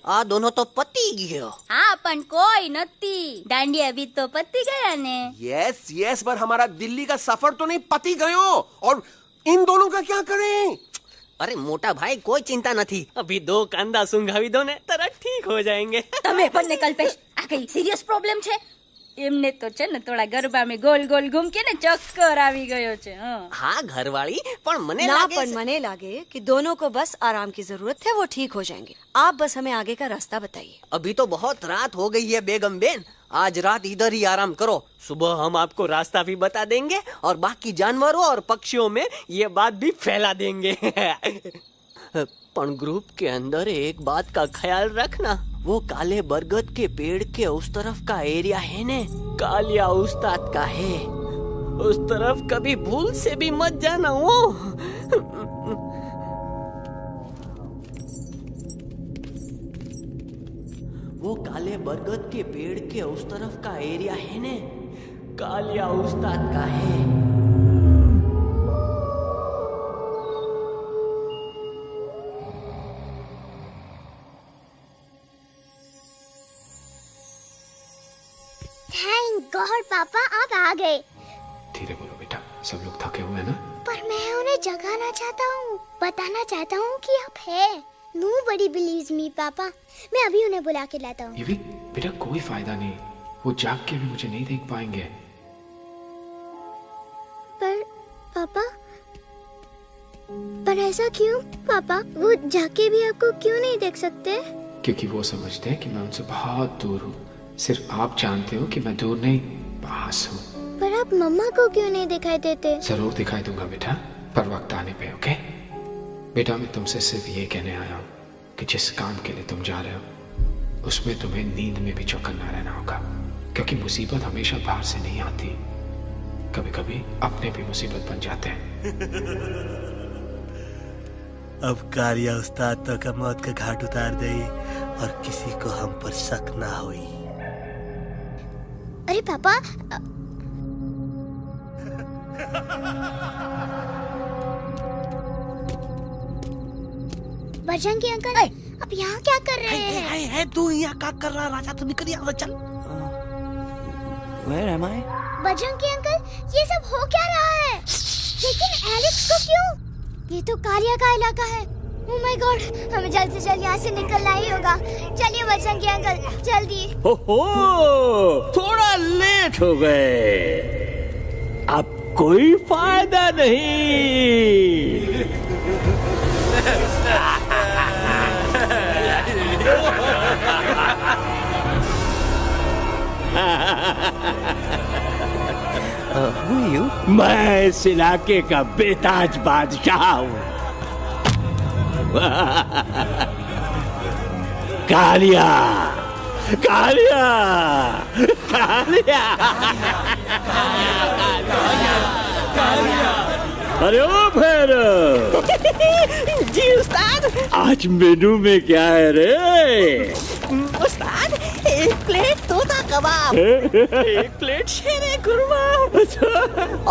आ दोनों तो पति गयो। हाँ पण कोई नती, दांडिया भी तो पति गया ने। यस यस, पर हमारा दिल्ली का सफर तो नहीं पति गयो, और इन दोनों का क्या करें? अरे मोटा भाई कोई चिंता नहीं, अभी 2 कांदा सुंघावी दो ने तरह ठीक हो जाएंगे। તમે પણ ને કલ્પેશ આ કઈ સિરિયસ પ્રોબ્લેમ છે? એમને તો છે ને થોડા ગરબામાં ગોલ ગોલ ઘૂમ કે ને ચક્કર આવી ગયો છે। हाँ घरवाली, पर मने ना लागे पर मने लागे कि दोनों को बस आराम की जरूरत है, वो ठीक हो जाएंगे। आप बस हमें आगे का रास्ता बताइए। अभी तो बहुत रात हो गई है बेगम बेन, आज रात इधर ही आराम करो, सुबह हम आपको रास्ता भी बता देंगे और बाकी जानवरों और पक्षियों में ये बात भी फैला देंगे। पर ग्रुप के अंदर एक बात का ख्याल रखना, वो काले बरगद के पेड़ के उस तरफ का एरिया है ने, कालिया उस्ताद का है, उस तरफ कभी भूल से भी मत जाना। वो काले बरगद के पेड़ के उस तरफ का एरिया है ने, कालिया उस्ताद का है। थैंक गॉड पापा आप आ गए। धीरे बोलो बेटा, सब लोग थके हुए हैं ना। पर मैं उन्हें जगाना चाहता हूँ, बताना चाहता हूँ कि आप है। Nobody believes me पापा, मैं अभी उन्हें बुला के लाता हूँ। ये भी बेटा कोई फायदा नहीं, वो जाग के भी मुझे नहीं देख पाएंगे। पर पापा, पर ऐसा क्यों पापा? वो जाग के भी आपको क्यों नहीं देख सकते? क्योंकि वो समझते हैं कि मैं उनसे बहुत दूर हूँ। सिर्फ आप जानते हो कि मैं दूर नहीं, पास हूँ। पर आप मम्मा को क्यों नहीं दिखाई देते? जरूर दिखाई दूंगा बेटा, पर वक्त आने पे। ओके बेटा मैं तुमसे सिर्फ ये कहने आया हूँ कि जिस काम के लिए तुम जा रहे हो उसमें तुम्हें नींद में भी चौकन्ना रहना होगा, क्योंकि मुसीबत हमेशा बाहर से नहीं आती, कभी कभी अपने भी मुसीबत बन जाते हैं। अब कालिया उस्ताद तो का मौत का घाट उतार दे और किसी को हम पर शक ना हुई। अरे पापा, बजरंगी अंकल अब यहाँ क्या कर रहे हैं? है तू यहाँ क्या कर रहा? राजा तू निकल यहाँ से, चल। Where am I? Bajrangi uncle ये सब हो क्या रहा है? लेकिन एलेक्स को क्यों? ये तो कालिया का इलाका है। Oh my God, हमें जल्द से जल्द यहाँ से निकलना ही होगा। चलिए बजरंगी अंकल, जल्दी। हो, थोड़ा लेट हो गए, अब कोई फायदा नहीं। मैं इस इलाके का बेताज बादशाह हूँ। कालिया, कालिया, कालिया, अरे ओ भैरव। जी उस्ताद। आज मेनू में क्या है रे? उस्ताद, एक प्लेट तोता कबाब, एक प्लेट शेरे कुरमा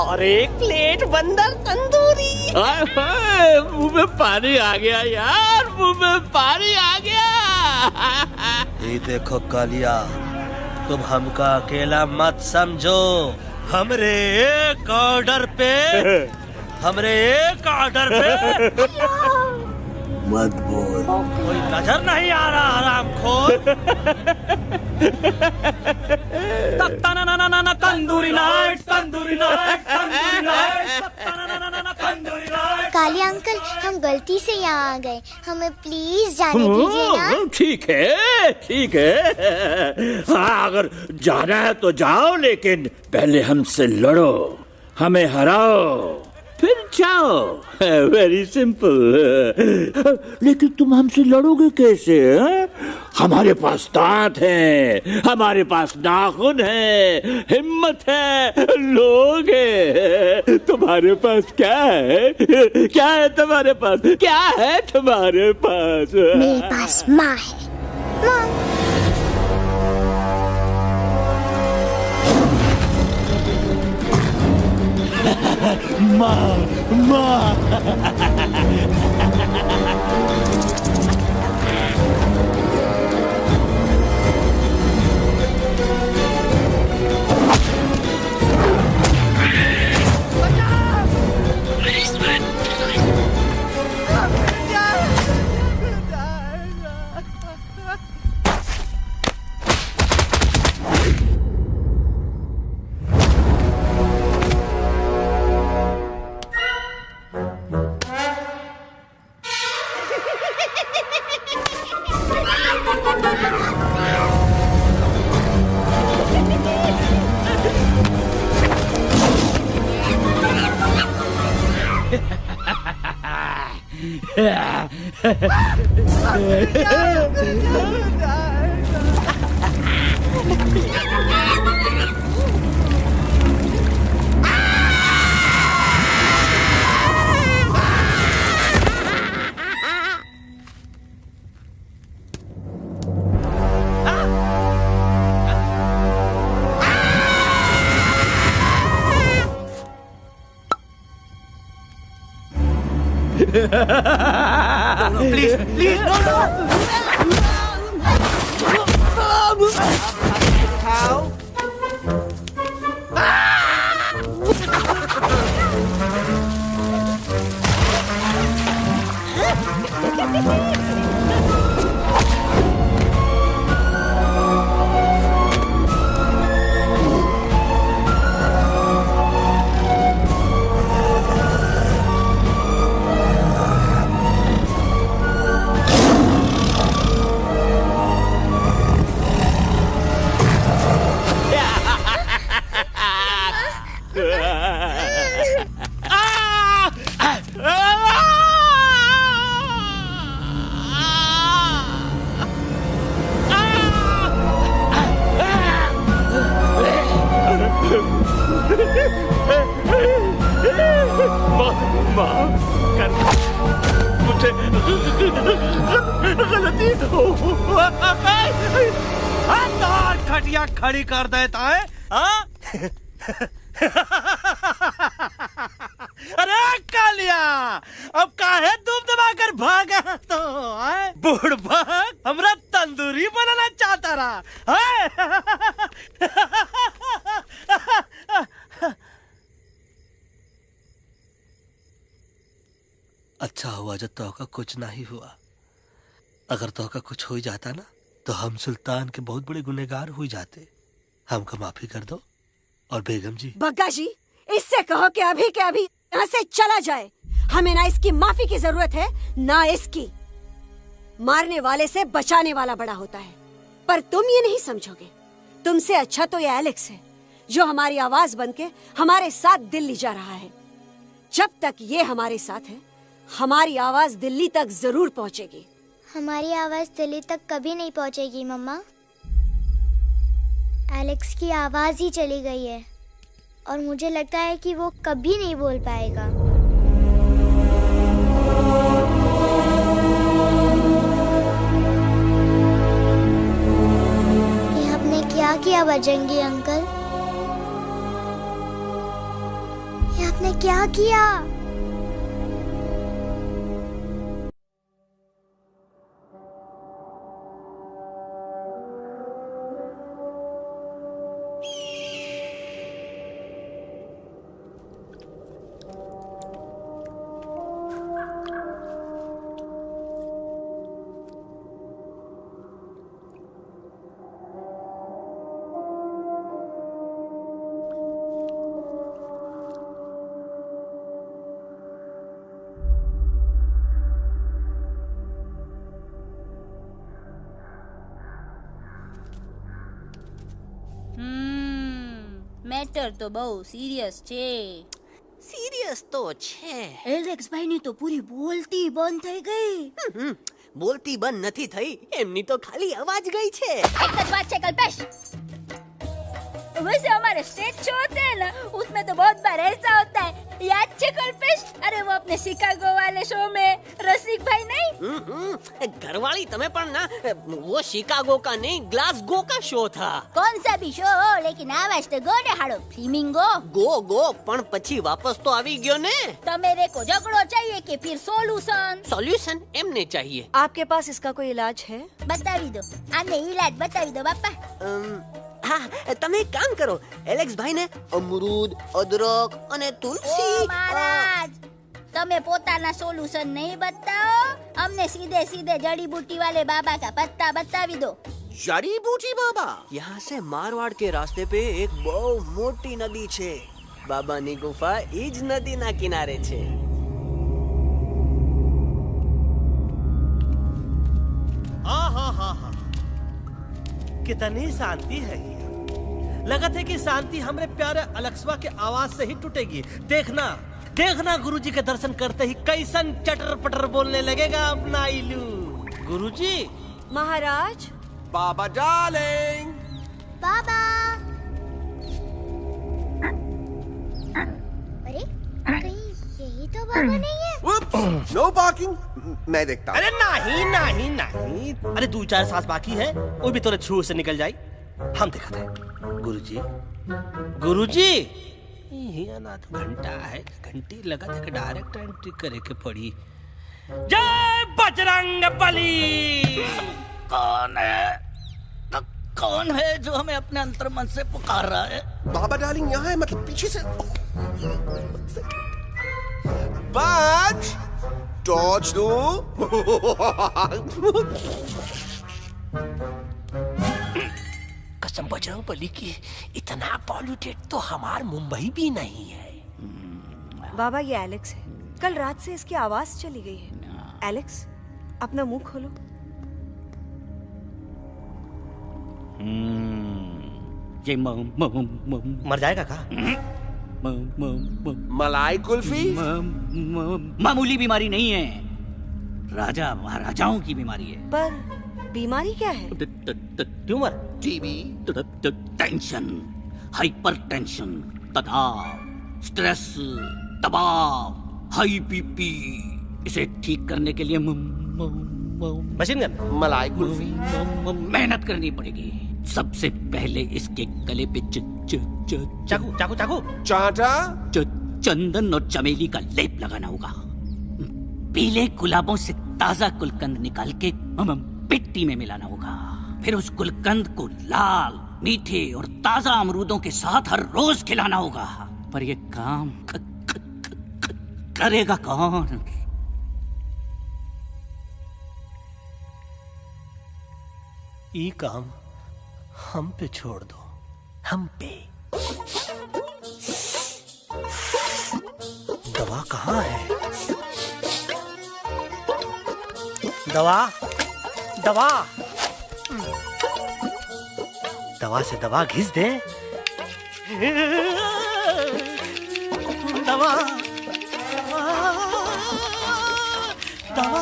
और एक प्लेट बंदर तंदूरी। मुंह में पानी आ गया यार, मुंह में पानी आ गया। ये देखो कालिया, तुम हमका अकेला मत समझो। हमरे एक ऑर्डर पे मत बोल। कोई नजर नहीं आ रहा हरामखोर। Tandoori night, tandoori night, tandoori night, tandoori night. Kalia uncle, हम गलती से यहाँ आ गए, हमें प्लीज जाने दीजिए ना। ठीक है, ठीक है। हाँ, अगर जाना है तो जाओ, लेकिन पहले हमसे लड़ो, हमें हराओ, फिर जाओ। Very simple. लेकिन तुम हमसे लड़ोगे कैसे? हमारे पास दांत है, हमारे पास नाखून है, हिम्मत है, लोग है। तुम्हारे पास क्या है? क्या है तुम्हारे पास? क्या है तुम्हारे पास? मेरे पास माँ है, माँ। माँ, माँ। Please, please, no, no. How? माफ कर मुझे, गलती हो। तार खटिया खड़ी कर देता है हाँ? अरे कालिया, अब काहे तुम दबाकर भागा तो बुढ़बा हमरा तंदूरी बनाना चाहता रहा अच्छा हुआ जब तोहका कुछ नहीं हुआ। अगर तोहका कुछ हो जाता ना तो हम सुल्तान के बहुत बड़े गुनहगार हो जाते। हमको माफी कर दो। और बेगम जी, बग्गा जी, इससे कहो कि अभी के अभी यहाँ से चला जाए। हमें ना इसकी माफी की जरूरत है ना इसकी। मारने वाले से बचाने वाला बड़ा होता है, पर तुम ये नहीं समझोगे। तुमसे अच्छा तो ये एलेक्स है जो हमारी आवाज बनके हमारे साथ दिल्ली जा रहा है। जब तक ये हमारे साथ है हमारी आवाज दिल्ली तक जरूर पहुंचेगी। हमारी आवाज दिल्ली तक कभी नहीं पहुंचेगी मम्मा। एलेक्स की आवाज ही चली गई है और मुझे लगता है कि वो कभी नहीं बोल पाएगा। ये आपने क्या किया बजरंगी अंकल? ये आपने क्या किया? મેટર તો બહુ સિરિયસ છે. સિરિયસ તો છે. એલેક્સ ભાઈ ની તો પૂરી બોલતી બંધ થઈ ગઈ. બોલતી બંધ નથી થઈ, એમની તો ખાલી અવાજ ગઈ છે. એક જ વાત છે કલ્પેશ, वैसे हमारे स्टेज शो होते हैं ना उसमें तो बहुत बार ऐसा होता है, याद है कल्पेश? अरे वो अपने शिकागो वाले शो में रसिक भाई नहीं? घरवाली तुम्हें पर ना वो शिकागो का नहीं ग्लासगो का शो था. कौन सा भी शो हो लेकिन आवाज तो गो ने हाड़ो फ्लेमिंगो गो पण પછી વાપસ તો આવી ગયો ને. तो मेरे को झगड़ो चाहिए कि फिर सॉल्यूशन एमने चाहिए. आपके पास इसका कोई इलाज है? बतावी दो, आने इलाज बतावी दो बापा. हाँ, તમે એક કામ કરો, એલેક્સ ભાઈ ને અમરૂદ, અદરક અને તુલસી. ओ महाराज, તમે પોતાના સોલ્યુશન नहीं बताओ, हमने सीधे सीधे जड़ी बूटी वाले बाबा का पत्ता बतावी दो. जड़ी बूटी बाबा? यहाँ से मारवाड़ के रास्ते पे एक बहु मोटी नदी छे. बाबानी गुफा इज नदी ना किनारे छे. कितनी शांति है ये. लगत है कि शांति हमरे प्यारे अलेक्सवा के आवाज से ही टूटेगी. देखना देखना गुरुजी के दर्शन करते ही कैसन चटर पटर बोलने लगेगा अपना इलू. गुरुजी. महाराज. बाबा डार्लिंग. बाबा. अरे कहीं यही तो बाबा नहीं है? No parking. मैं देखता हूँ. अरे नहीं नहीं नहीं, अरे 2-4 सांस बाकी है, वो भी तोरे छू से निकल जाए. हम दिखाते हैं. गुरुजी गुरुजी, ये ना तो घंटा है, घंटी लगा के डायरेक्ट एंट्री करे के पड़ी. जय बजरंग बली. कौन है? कौन है जो हमें अपने अंतर्मन से पुकार रहा है? बाबा डार्लिंग यहाँ है, मतलब पीछे से. बच टॉर्च दो. कसम बजरंग बली की, इतना पॉल्यूटेड तो हमार मुंबई भी नहीं है. बाबा ये एलेक्स है, कल रात से इसकी आवाज चली गई है. एलेक्स अपना मुंह खोलो. ये मर जाएगा का? मलाई कुल्फी? मामूली बीमारी नहीं है, राजा महाराजाओं की बीमारी है. पर बीमारी क्या है? Tumour, TB, tension, hyper tension तथा स्ट्रेस, दबाव, हाई बीपी, इसे ठीक करने के लिए मशीन गन, मलाई कुल्फी, मेहनत करनी पड़ेगी। सबसे पहले इसके गले पे चाकू चाकू चाकू चाटा, चंदन और चमेली का लेप लगाना होगा। पीले गुलाबों से ताजा गुलकंद निकाल के मिट्टी में मिलाना होगा। फिर उस गुलकंद को लाल, मीठे और ताजा अमरूदों के साथ हर रोज खिलाना होगा। पर ये काम करेगा कौन? ये काम हम पे छोड़ दो, हम पे। दवा कहाँ है? दवा, दवा, दवा से दवा घिस दे। दवा, दवा।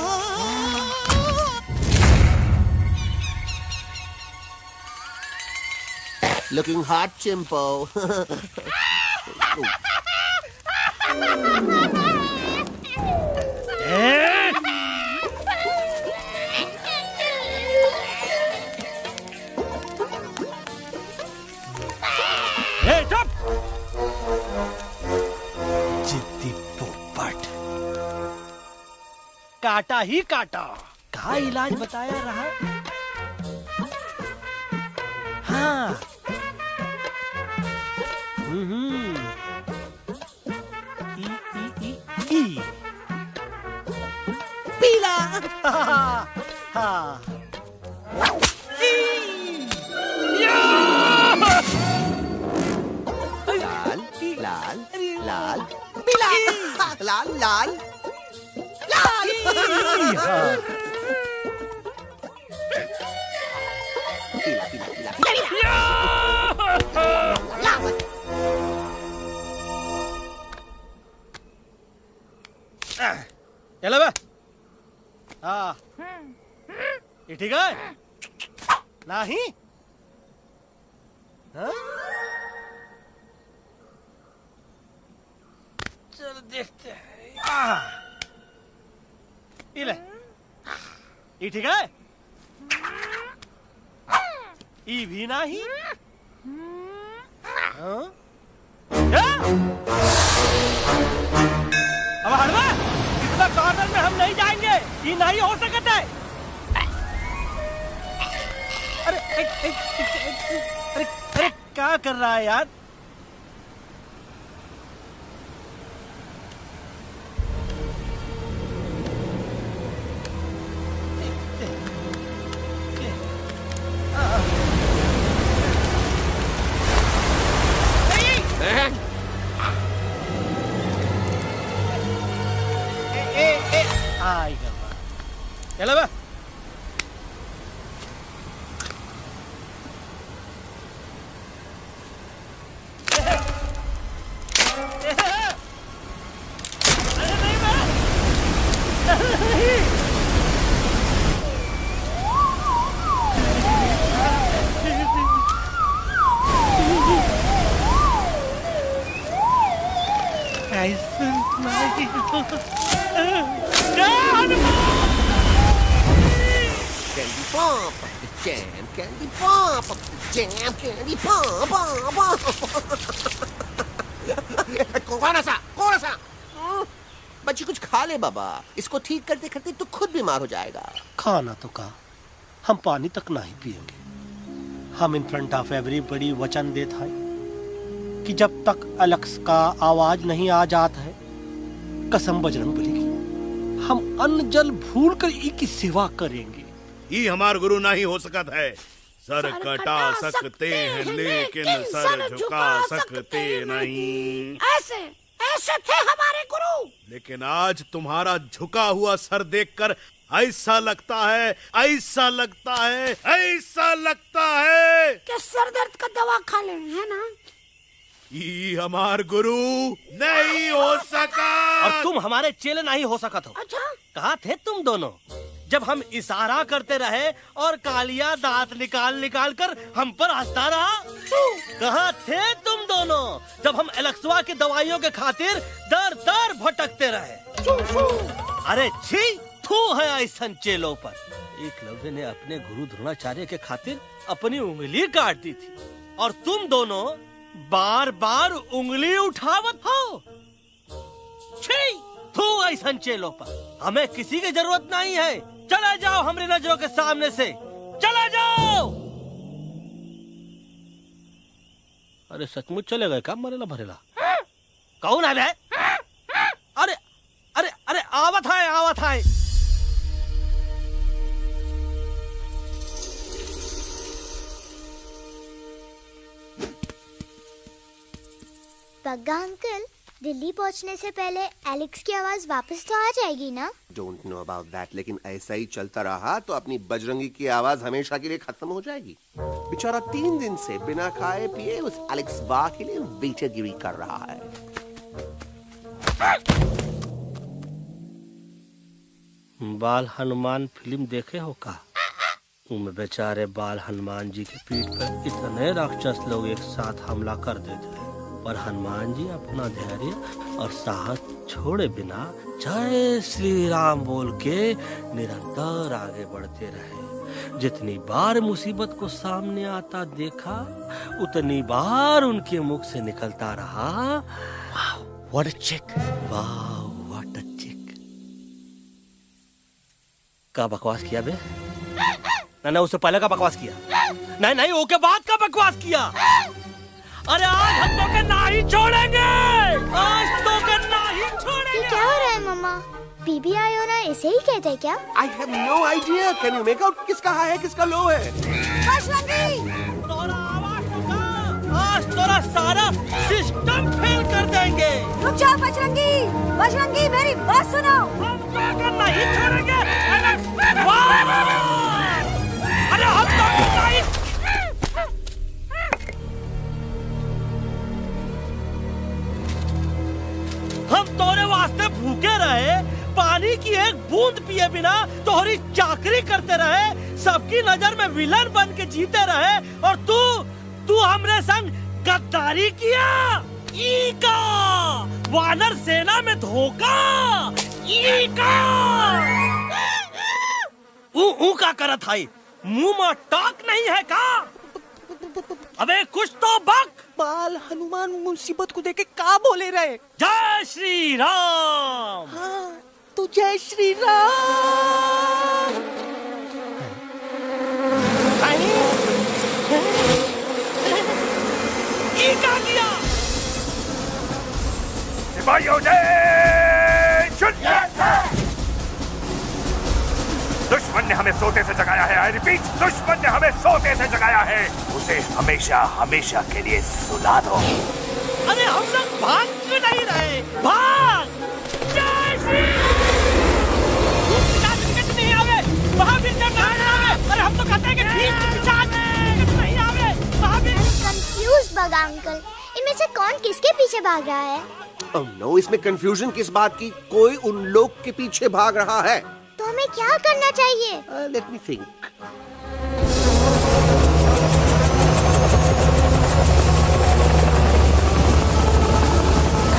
Looking hot, Chimpo. जिद्दी पोपट, काटा ही काटा। कहाँ इलाज बताया रहा? हाँ, पीला। हाँ, लाल, लाल, लाल, पीला, लाल, लाल, लाल। पीला, पीला, पीला, लाल। चलो बे। हाँ, ये ठीक है? नहीं? हाँ? चलो देखते हैं। ये ले, ये ठीक है? ये भी नहीं? हाँ? अब हटवा, इतना कॉर्नर में हम नहीं जाएंगे। ये नहीं हो सकता है। अरे अरे अरे क्या कर रहा है यार? चलो बे। Candy pop, jam, candy pop, jam, candy pop, कौन सा? बच्ची कुछ खा ले बाबा, इसको ठीक करते करते तो खुद बीमार हो जाएगा। खाना तो कहा, हम पानी तक नहीं पिएंगे। हम इन फ्रंट ऑफ एवरीबॉडी वचन देता है कि जब तक एलेक्स का आवाज नहीं आ जाता है, कसम बजरंग बली की, हम अन्न जल भूल कर की सेवा करेंगे। ये हमार गुरु नहीं हो सकता है। सर कटा सकते हैं लेकिन सर झुका सकते नहीं। ऐसे ऐसे थे हमारे गुरु। लेकिन आज तुम्हारा झुका हुआ सर देखकर ऐसा लगता है, ऐसा लगता है, ऐसा लगता है कि सर दर्द का दवा खा ले, है ना? ये हमार गुरु नहीं हो सका। और तुम हमारे चेले नहीं हो सका तो। अच्छा, कहाँ थे तुम दोनों जब हम इशारा करते रहे और कालिया दांत निकाल निकाल कर हम पर हंसता रहा? कहाँ थे तुम दोनों जब हम एलेक्सवा की दवाइयों के खातिर दर दर भटकते रहे? अरे छी, थू है ऐसन चेलों पर। एकलव्य ने अपने गुरु द्रोणाचार्य के खातिर अपनी उंगली काट दी थी और तुम दोनों बार बार उंगली उठावत हो। छी, थू ऐसन चेलों पर। हमें किसी की जरूरत नहीं है। चले जाओ हमारी नजरों के सामने से, चले जाओ। अरे सचमुच चले गए क्या? मरेला भरेला कौन है बे? अरे अरे अरे आवत है, आवत है। बग्गा अंकल, दिल्ली पहुंचने से पहले एलेक्स की आवाज वापस तो आ जाएगी ना? डोंट नो अबाउट दैट, लेकिन ऐसा ही चलता रहा तो अपनी बजरंगी की आवाज हमेशा के लिए खत्म हो जाएगी। बेचारा 3 दिन से बिना खाए पिए उस एलेक्स वाह के लिए बेटेगिरी कर रहा है। बाल हनुमान फिल्म देखे हो का? उनमें बेचारे बाल हनुमान जी के पीठ पर इतने राक्षस लोग एक साथ हमला कर देते हैं, पर हनुमान जी अपना धैर्य और साहस छोड़े बिना जय श्री राम बोल के निरंतर आगे बढ़ते रहे। जितनी बार मुसीबत को सामने आता देखा, उतनी बार उनके मुख से निकलता रहा, वाह व्हाट अ चिक, वाह व्हाट अ चिक। का बकवास किया बे? ना उससे पहले का बकवास किया? नहीं ओके बाद का बकवास किया। अरे आज हम तो के नहीं छोड़ेंगे, आज तो के नहीं छोड़ेंगे। ये क्या हो रहा है मम्मा? बीबी आयोना ऐसे ही कहते हैं क्या? I have no idea. Can you make out किसका हाई है किसका लो है? आज तोरा सारा सिस्टम फेल कर देंगे। रुक जाओ बजरंगी, बजरंगी मेरी बात सुनो। हम तो के नहीं छोड़ेंगे। अरे हम तो नहीं। हम तोरे वास्ते भूखे रहे, पानी की एक बूंद पिए बिना तोहरी चाकरी करते रहे, सबकी नजर में विलन बन के जीते रहे, और तू हमरे संग गद्दारी किया। ईका वानर सेना में धोखा। ईका ऊ का करत है? मुंह में टाक नहीं है का? अबे कुछ तो बक। बाल हनुमान मुसीबत को देखे का बोले रहे? जय श्री राम। हाँ, तो जय श्री राम। ये क्या किया? सिपाहियों जय दुश्मन ने हमें सोते से जगाया है। आई रिपीट, दुश्मन ने हमें सोते से जगाया है। उसे हमेशा हमेशा के लिए सुला दो। अरे हम लोग भाग क्यों नहीं रहे? भाग! जय श्री नहीं आवे, महावीर जब नहीं आवे। अरे हम तो कहते हैं कि नहीं आवे, महावीर। कंफ्यूज बग्गा अंकल, इनमें से कौन किसके पीछे भाग रहा है? Oh no, इसमें कंफ्यूजन किस बात की? कोई उन लोग के पीछे भाग रहा है। तो हमें क्या करना चाहिए? Let me think.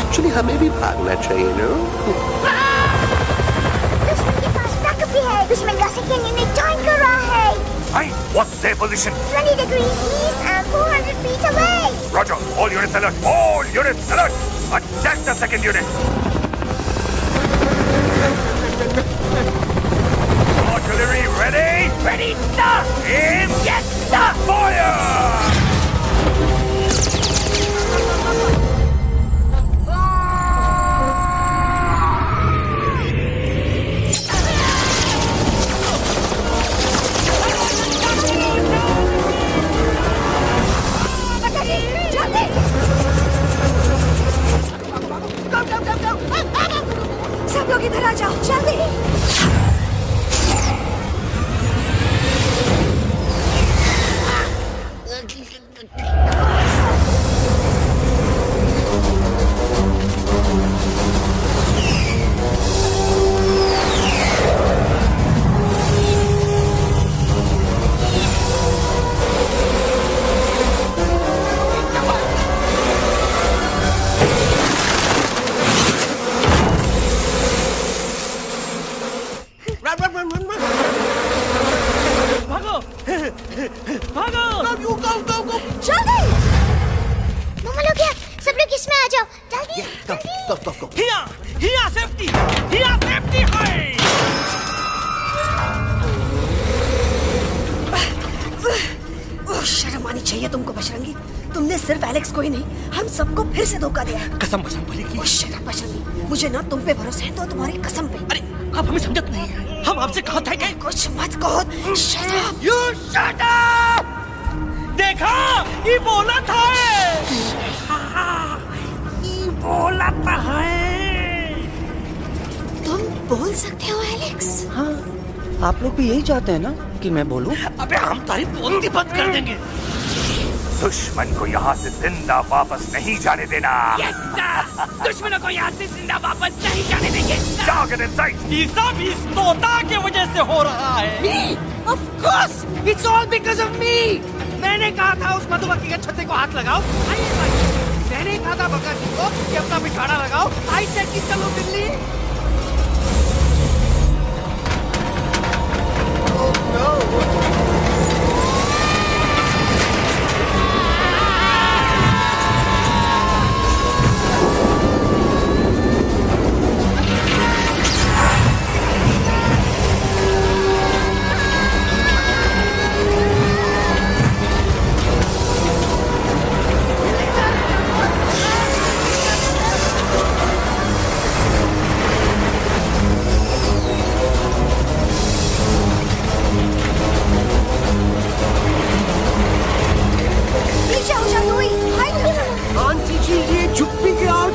Actually, हमें भी भागना चाहिए, no? दुश्मन के पास बैकअप भी है। दुश्मन का सेकेंड यूनिट जॉइन कर रहा है। Hey, what's their position? 20 degrees east and 400 feet away. Roger, all units alert. All units alert. Attack the second unit. Artillery ready? Ready, sir! Aim! Yes, sir! Fire! सब लोग इधर आ जाओ, जल्दी। go. Here safety है। शर्म आनी चाहिए तुमको बजरंगी। तुमने सिर्फ एलेक्स को ही नहीं, हम सबको फिर से धोखा दिया है। कसम कसम बोली की। शट अप बजरंगी, मुझे ना तुम पे भरोसा है तो तुम्हारी कसम पे। अरे आप हमें समझत नहीं है, हम आपसे कहा था कि कुछ मत कहो। Shut up. You shut up! देखा, ये बोला था। ये बोला था है। तुम बोल सकते हो एलेक्स? हाँ, आप लोग भी यही चाहते हैं ना कि मैं बोलूं? अबे हम तारी बोलती बंद कर देंगे। दुश्मन को यहाँ से जिंदा वापस नहीं जाने देना। Yes, sir! दुश्मनों को यहाँ से जिंदा वापस नहीं जाने देंगे। जाओ get inside। ये सब इस तोता के वजह से हो रहा है। Me? Of course! It's all because of me! मैंने कहा था उस मधुमक्खी के छत्ते को हाथ लगाओ। मैंने कहा था भगत सिंह को कि अपना पिछाड़ा लगाओ। I said कि चलो दिल्ली। Oh no!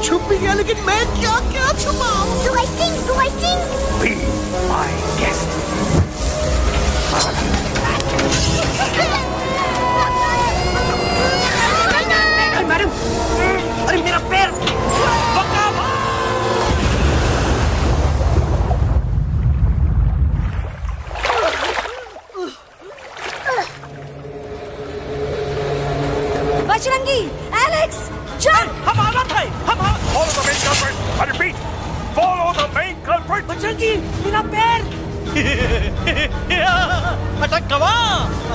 छुप भी गया, लेकिन मैं क्या छुपाऊं? Do I sing? Be my guest। Madam, अरे मेरा पैर। बजरंगी, एलेक्स, चल। हम आना था। Follow the main culprit। I repeat, follow the main culprit। Bajrangi, मेरा पैर। अटक गवा।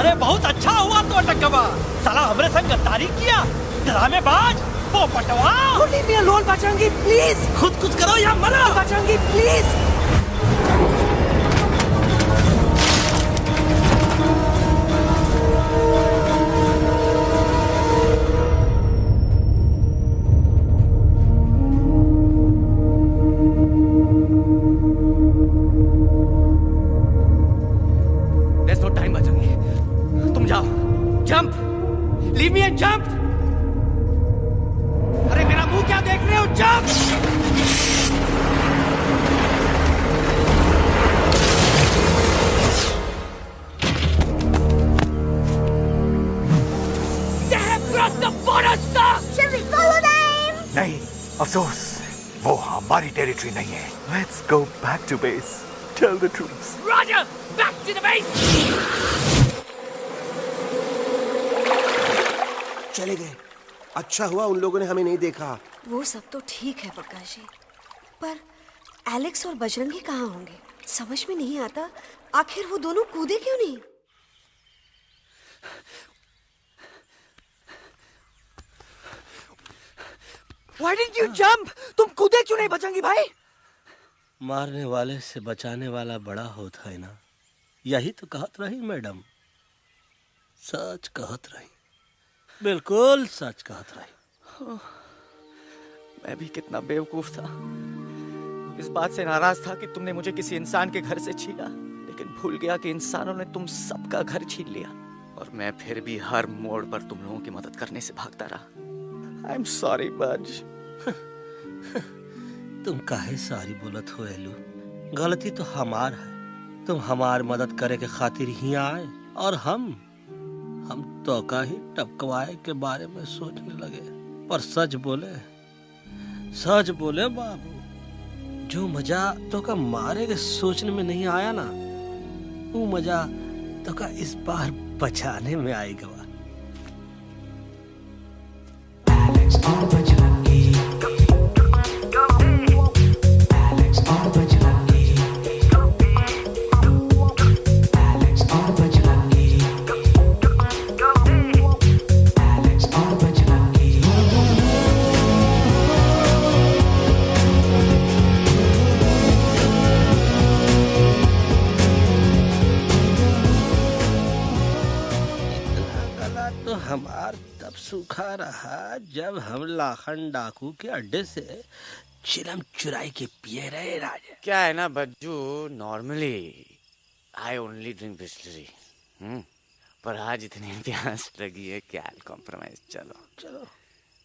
अरे बहुत अच्छा हुआ तो अटक गवा। साला हमरे संग गद्दारी किया, ड्रामेबाज, पोपटवा। Leave me alone, Bajrangi, please. खुद कुछ करो या मरो। Bajrangi, please. Leave me and jump! अरे मेरा मुंह क्या देख रहे हो? Jump! They have crossed the border, sir! Shall we follow them? नहीं, अफसोस, वो हमारी टेरिटरी नहीं है। Let's go back to base. Tell the troops. Roger! Back to the base! चले गए। अच्छा हुआ उन लोगों ने हमें नहीं देखा। वो सब तो ठीक है प्रकाश जी, पर एलेक्स और बजरंगी कहाँ होंगे? समझ में नहीं आता, आखिर वो दोनों कूदे क्यों नहीं? Why didn't you jump? तुम कूदे क्यों नहीं बजरंगी भाई? मारने वाले से बचाने वाला बड़ा होता है ना, यही तो कहत रही मैडम। सच कहत रही, बिल्कुल सच कहत रही। मैं भी कितना बेवकूफ था। इस बात से नाराज था कि तुमने मुझे किसी इंसान के घर से छीना, लेकिन भूल गया कि इंसानों ने तुम सबका घर छीन लिया, और मैं फिर भी हर मोड़ पर तुम लोगों की मदद करने से भागता रहा। आई एम सॉरी बज। तुम काहे सारी बोलत हो एलू? गलती तो हमार है। तुम हमार मदद करे के खातिर ही आए, और हम तो का ही टपकवाए के बारे में सोचने लगे। पर सच बोले बाबू, जो मजा तो का मारे के सोचने में नहीं आया ना, वो मजा तो का इस बार बचाने में आएगा। सूखा रहा जब हम लाखन डाकू के अड्डे से चिलम चुराई के पिए रहे राजा। क्या है ना Bajju, normally I only drink Bisleri, पर आज इतनी प्यास लगी है क्या कॉम्प्रोमाइज। चलो चलो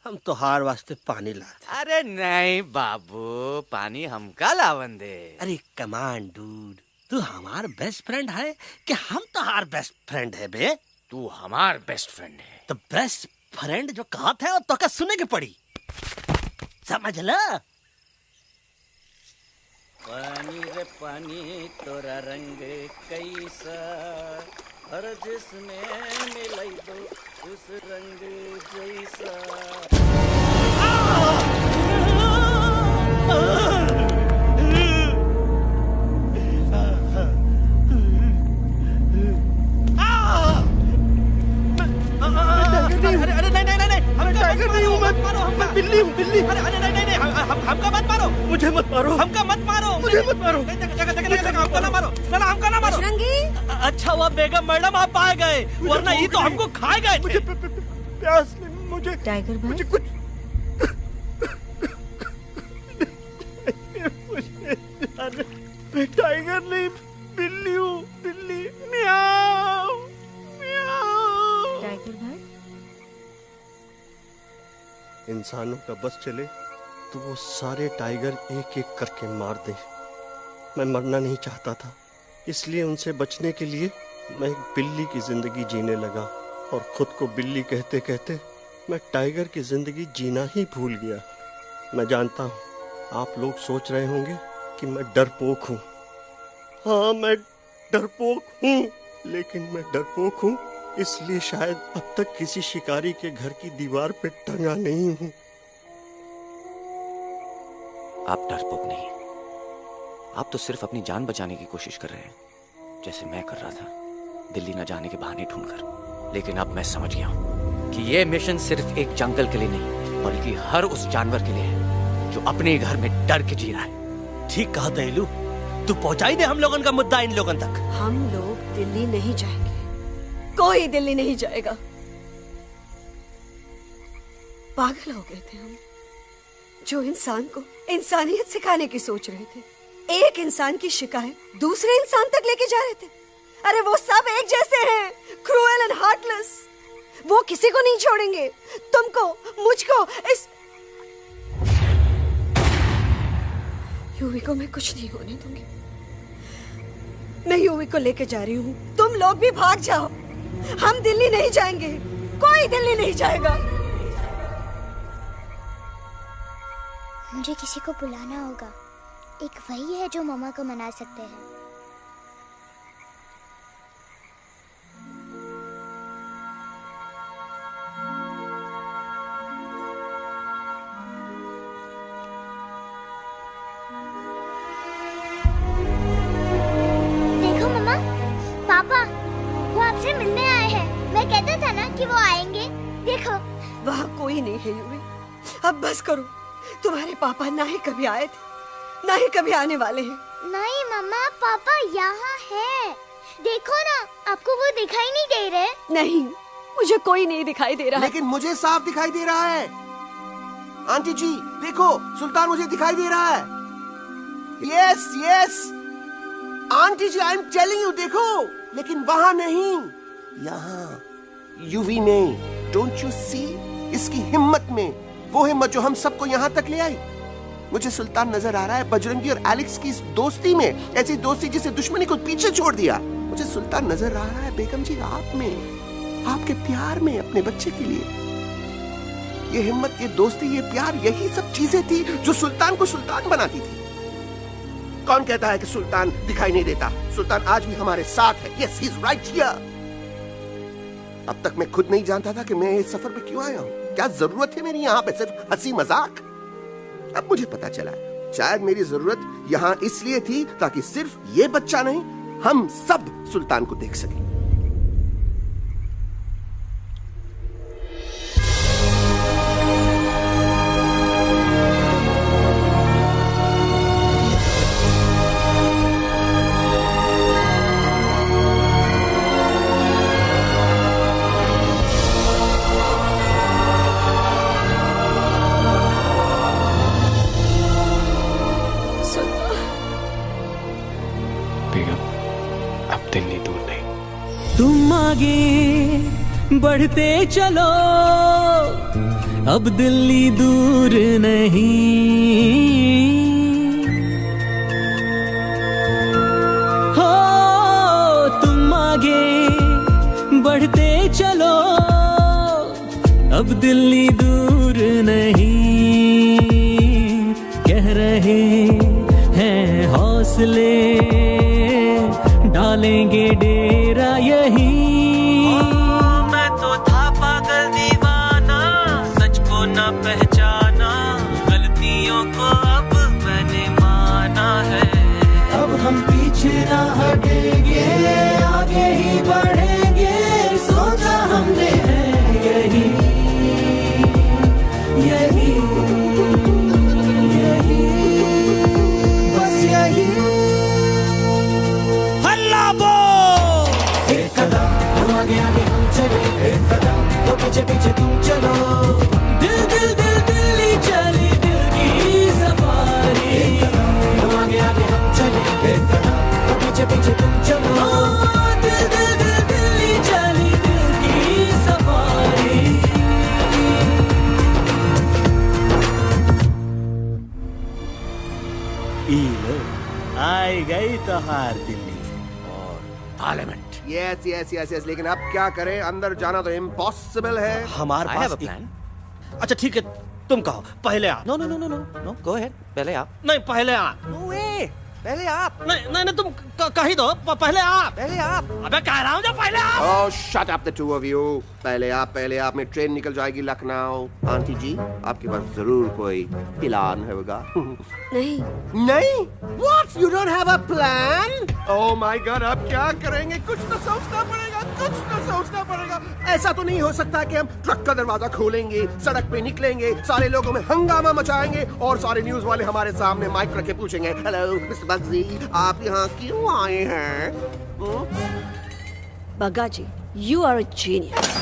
हम तो हार वास्ते पानी लाते। अरे नहीं बाबू, पानी हमका लावन दे। अरे कमान डूड, तू हमार बेस्ट फ्रेंड है कि हम तो हार बेस्ट फ्रेंड है बे? तू हमार बेस्ट फ्रेंड है तो बेस्ट फ्रेंड जो कहा था तो क्या सुने के पड़ी, समझ ला। पानी रे पानी तोरा रंग कैसा, हर जिसमें मिलाई दो उस रंग जैसा। अरे नहीं नहीं नहीं, हम टाइगर नहीं हूँ, मैं बिल्ली हूँ, बिल्ली। अरे अरे नहीं नहीं, हमका मत मारो, मुझे मत मारो, हमका मत मारो, मुझे मत मारो, हमका ना मारो, ना हमका ना मारो। अच्छा हुआ बेगम मैडम आप आ गए, वरना ये तो हमको खा गए। मुझे प्यास नहीं, मुझे टाइगर भाई, मुझे कुछ मैं टाइगर नहीं, बिल्ली हूँ, बिल्ली। म्याऊ म्याऊ। टाइगर भाई, इंसानों का बस चले तो वो सारे टाइगर एक एक करके मार दे। मैं मरना नहीं चाहता था, इसलिए उनसे बचने के लिए मैं एक बिल्ली की जिंदगी जीने लगा, और खुद को बिल्ली कहते कहते मैं टाइगर की जिंदगी जीना ही भूल गया। मैं जानता हूँ आप लोग सोच रहे होंगे कि मैं डरपोक हूँ। हाँ मैं डरपोक हूँ, लेकिन मैं डरपोक हूँ इसलिए शायद अब तक किसी शिकारी के घर की दीवार पे टंगा नहीं हूँ। आप डरपोक नहीं, आप तो सिर्फ अपनी जान बचाने की कोशिश कर रहे हैं, जैसे मैं कर रहा था दिल्ली न जाने के बहाने ढूंढकर। लेकिन अब मैं समझ गया हूँ कि ये मिशन सिर्फ एक जंगल के लिए नहीं, बल्कि हर उस जानवर के लिए है जो अपने घर में डर के जी रहा है। ठीक कहा दहलू, तू पहुंचाई दे हम लोगन का मुद्दा इन लोगन तक। हम लोग दिल्ली नहीं जाएंगे, कोई दिल्ली नहीं जाएगा। पागल हो गए थे हम, जो इंसान को इंसानियत सिखाने की सोच रहे थे। एक इंसान की शिकायत दूसरे इंसान तक लेके जा रहे थे। अरे वो सब एक जैसे हैं, क्रूएल एंड हार्टलेस। वो किसी को नहीं छोड़ेंगे, तुमको, मुझको, इस यूवी को मैं कुछ नहीं होने दूंगी। मैं यूवी को लेके जा रही हूँ, तुम लोग भी भाग जाओ। हम दिल्ली नहीं जाएंगे, कोई दिल्ली नहीं जाएगा। मुझे किसी को बुलाना होगा, एक वही है जो मम्मा को मना सकते हैं। देखो मम्मा, पापा वो आपसे मिलने आए हैं। मैं कहता था ना कि वो आएंगे। देखो वहाँ कोई नहीं है यूवी, अब बस करो। तुम्हारे पापा ना ही कभी आए थे, ना ही कभी आने वाले हैं। नहीं मम्मा, पापा यहाँ है। देखो ना, आपको वो दिखाई नहीं दे रहे? नहीं, मुझे कोई नहीं दिखाई दे रहा। लेकिन मुझे साफ दिखाई दे रहा है। आंटी जी देखो, सुल्तान मुझे दिखाई दे रहा है। Yes yes aunty ji, I am telling you, देखो। लेकिन वहाँ नहीं, यहाँ यूवी में। Don't you see? इसकी हिम्मत में वो हिम्मत जो हम सबको यहाँ तक ले आई। मुझे सुल्तान नजर आ रहा है बजरंगी और एलेक्स की इस दोस्ती में, ऐसी दोस्ती जिसे दुश्मनी को पीछे छोड़ दिया। मुझे सुल्तान नजर आ रहा है बेगम जी आप में, आपके प्यार में, अपने बच्चे के लिए। ये हिम्मत, ये दोस्ती, ये प्यार, यही सब चीजें थी जो सुल्तान को सुल्तान बनाती थी। कौन कहता है कि सुल्तान दिखाई नहीं देता? सुल्तान आज भी हमारे साथ है। Yes, he is right here. अब तक मैं खुद नहीं जानता था कि मैं इस सफर पे क्यों आया हूँ। क्या जरूरत है मेरी यहाँ पे सिर्फ हंसी मजाक? अब मुझे पता चला है, शायद मेरी जरूरत यहाँ इसलिए थी ताकि सिर्फ ये बच्चा नहीं, हम सब सुल्तान को देख सकें। आगे बढ़ते चलो, अब दिल्ली दूर नहीं। हो तुम आगे बढ़ते चलो, अब दिल्ली दूर नहीं। कह रहे हैं हौसले, डालेंगे डेरा यही। मैं तो था पागल दीवाना, सच को न पहचाना, गलतियों को अब मैंने माना है। अब हम पीछे ना हटेंगे, आगे ही बढ़ेंगे, सोचा हमने है यही यही यही, बस यही। हल्ला बो! एक कदम हम आगे आगे हम चले, एक कदम तो पीछे पीछे तुम चलो। दिल दिल दिल दिल्ली चली दिल की सफारी। एक कदम हम आगे आगे हम चले, एक कदम तो पीछे पीछे तुम चलो। दिल दिल दिल दिल्ली चली दिल की सफारी। आई गई तो हार दिल्ली और parliament. Yes yes yes yes, लेकिन अब क्या करें, अंदर जाना तो इम्पॉसिबल है। हमारे पास प्लान। अच्छा ठीक है, तुम कहो पहले आप। No no no no no no, go ahead, पहले आप। नहीं पहले आप। नो वे, पहले आप। नहीं नहीं तुम कही दो, पहले आप। पहले आप। अबे कह रहा हूँ जो पहले आप। Oh, shut up the two of you. पहले आप में ट्रेन निकल जाएगी लखनऊ। आंटी जी, आपके पास जरूर कोई प्लान होगा। नहीं नहीं? What? You don't have a plan? Oh my God, अब क्या करेंगे? कुछ तो सोचना पड़ेगा, कुछ तो सोचना पड़ेगा। ऐसा तो नहीं हो सकता कि हम ट्रक का दरवाजा खोलेंगे, सड़क पे निकलेंगे, सारे लोगों में हंगामा मचाएंगे और सारे न्यूज वाले हमारे सामने माइक रख के पूछेंगे, हेलो मिस्टर बग्जी, आप यहाँ क्यों आए हैं? बग्गा जी, you are a genius.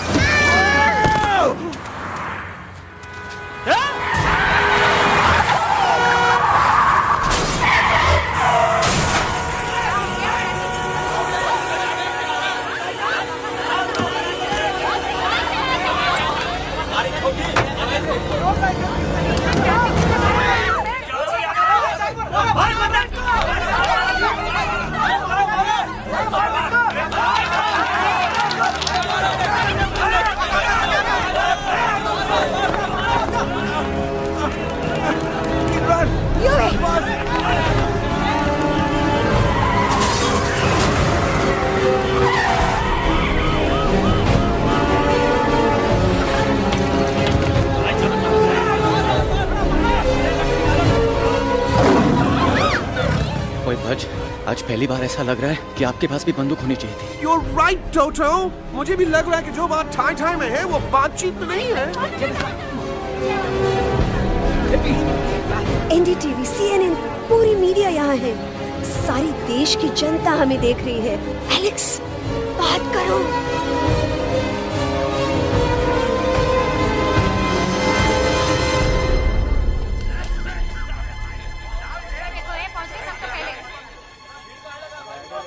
आज पहली बार ऐसा लग रहा है कि आपके पास भी बंदूक होनी चाहिए थी। You're right, Toto. मुझे भी लग रहा है कि जो बात ठाई ठाई में है वो बातचीत में नहीं है। एनडीटीवी, CNN, पूरी मीडिया यहाँ है। सारी देश की जनता हमें देख रही है। एलेक्स, बात करो।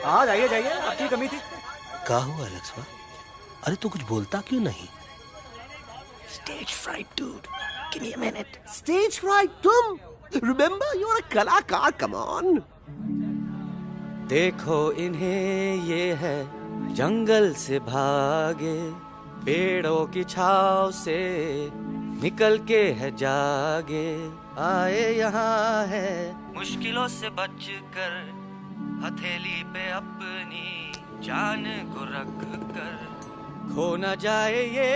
हाँ जाइए जाइए, आपकी कमी थी। क्या हुआ एलेक्स? अरे तू कुछ बोलता क्यों नहीं? Stage fright, dude. Give me a minute. Stage fright, तुम? Remember, you're a कलाकार. Come on. देखो इन्हें, ये है जंगल से भागे, पेड़ों की छाव से निकल के है जागे, आए यहाँ है मुश्किलों से बचकर, हथेली पे अपनी जान को रख कर, खो न जाए ये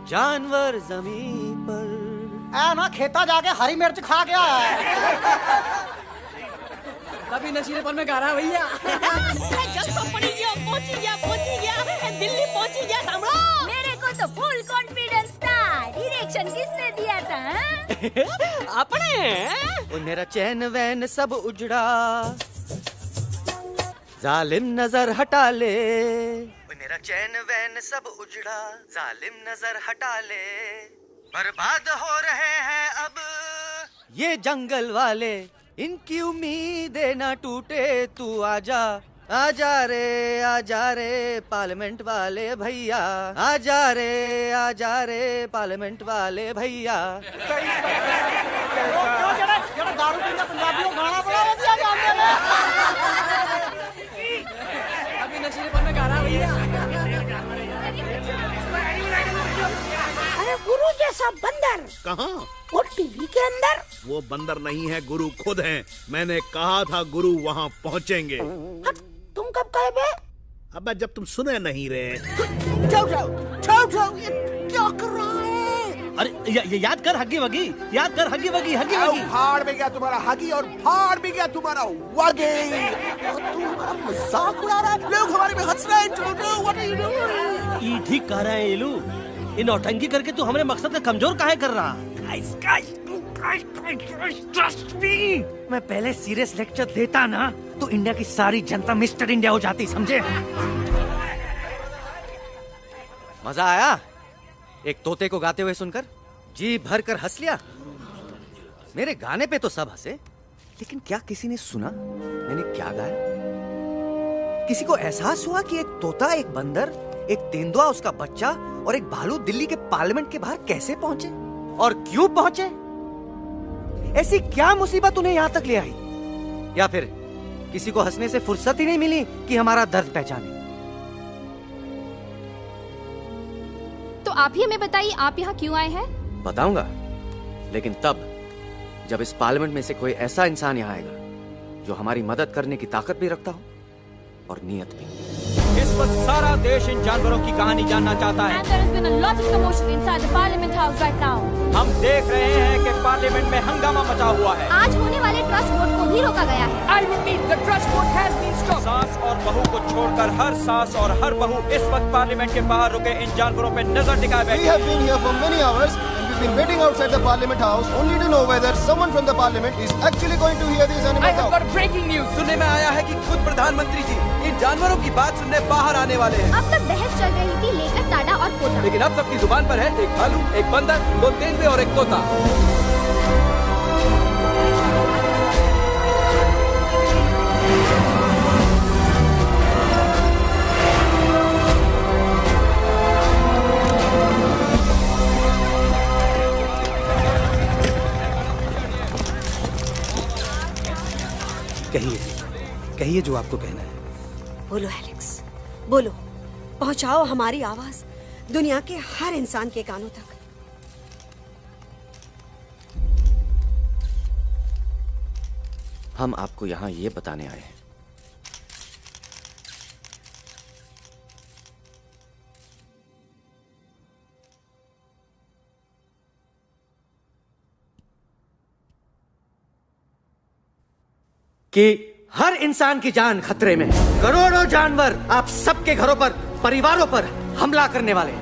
जानवर जमीन पर। ना खेता जाके हरी मिर्च खा गया है। तभी नशीलेपन में गा रहा भैया। पहुंची गया, दिल्ली पहुंची गया। सामरो, मेरे को तो फुल कॉन्फिडेंस था। डायरेक्शन किसने दिया था? अपने। मेरा चैन वैन सब उजड़ा, जालिम नजर हटा ले। मेरा चैन वैन सब उजड़ा, जालिम नजर हटा ले। बर्बाद हो रहे हैं अब ये जंगल वाले, इनकी उम्मीदें ना टूटे, तू आजा आजा रे पार्लियामेंट वाले भैया, आजा रे पार्लियामेंट वाले भैया। दारू पीना पंजाबियों गाना बड़ा दिया जाने ने। अभी नशीलेपन में गाना भैया। अरे गुरु जैसा बंदर कहाँ? वो टीवी के अंदर। वो बंदर नहीं है, गुरु खुद हैं। मैंने कहा था गुरु वहाँ पहुँचेंगे। तुम कब कहे बे? अब जब तुम सुने नहीं रहे। जाओ, ये क्या कर रहा है? अरे याद कर हगी वगी, याद कर हगी वगी। फाड़ भी गया तुम्हारा हगी और फाड़ भी गया तुम्हारा वगे। तू हमारा मजाक उड़ा रहा है, लोग हमारे में हंस रहे हैं। What are you doing? ये ठीक कह रहा है एलू, ये नौटंकी करके तू हमारे मकसद का कमजोर काहे कर रहा? ट्रस्ट मी, मैं पहले सीरियस लेक्चर देता ना तो इंडिया की सारी जनता मिस्टर इंडिया हो जाती, समझे? मजा आया एक तोते को गाते हुए सुनकर? जी भर कर हंस लिया। मेरे गाने पे तो सब हंसे, लेकिन क्या किसी ने सुना मैंने क्या गाया? किसी को एहसास हुआ कि एक तोता, एक बंदर, एक तेंदुआ, उसका बच्चा और एक भालू दिल्ली के पार्लियामेंट के बाहर कैसे पहुंचे और क्यों पहुंचे? ऐसी क्या मुसीबत उन्हें यहां तक ले आई? या फिर किसी को हंसने से फुर्सत ही नहीं मिली कि हमारा दर्द पहचाने? तो आप ही हमें बताइए, आप यहाँ क्यों आए हैं? बताऊंगा, लेकिन तब जब इस पार्लियामेंट में से कोई ऐसा इंसान यहाँ आएगा जो हमारी मदद करने की ताकत भी रखता हो और नीयत भी। इस वक्त सारा देश इन जानवरों की कहानी जानना चाहता है। And there has been a lot of commotion inside the Parliament House right now. हम देख रहे हैं कि पार्लियामेंट में हंगामा मचा हुआ है। आज होने वाले ट्रस्ट वोट को भी रोका गया है। I repeat, the trust vote has been stopped. सास और बहू को छोड़कर हर सास और हर बहू इस वक्त पार्लियामेंट के बाहर रुके इन जानवरों पे नजर टिकाए बैठे। We have been here for many hours and we've been waiting outside the Parliament House only to know whether someone from the Parliament is actually going to hear these animals out. I have got breaking news. सुनने में आया है कि खुद प्रधानमंत्री जी इन जानवरों की बात सुनने बाहर आने वाले हैं। अब तक बहस चल रही थी लेकर टाटा और पोता, लेकिन अब सबकी जुबान पर है एक भालू, एक बंदर, दो तेंदुए और एक तोता। कहिए जो आपको कहना है। बोलो एलेक्स, बोलो, पहुंचाओ हमारी आवाज दुनिया के हर इंसान के कानों तक। हम आपको यहां ये बताने आए हैं कि हर इंसान की जान खतरे में है। करोड़ों जानवर आप सबके घरों पर, परिवारों पर हमला करने वाले हैं।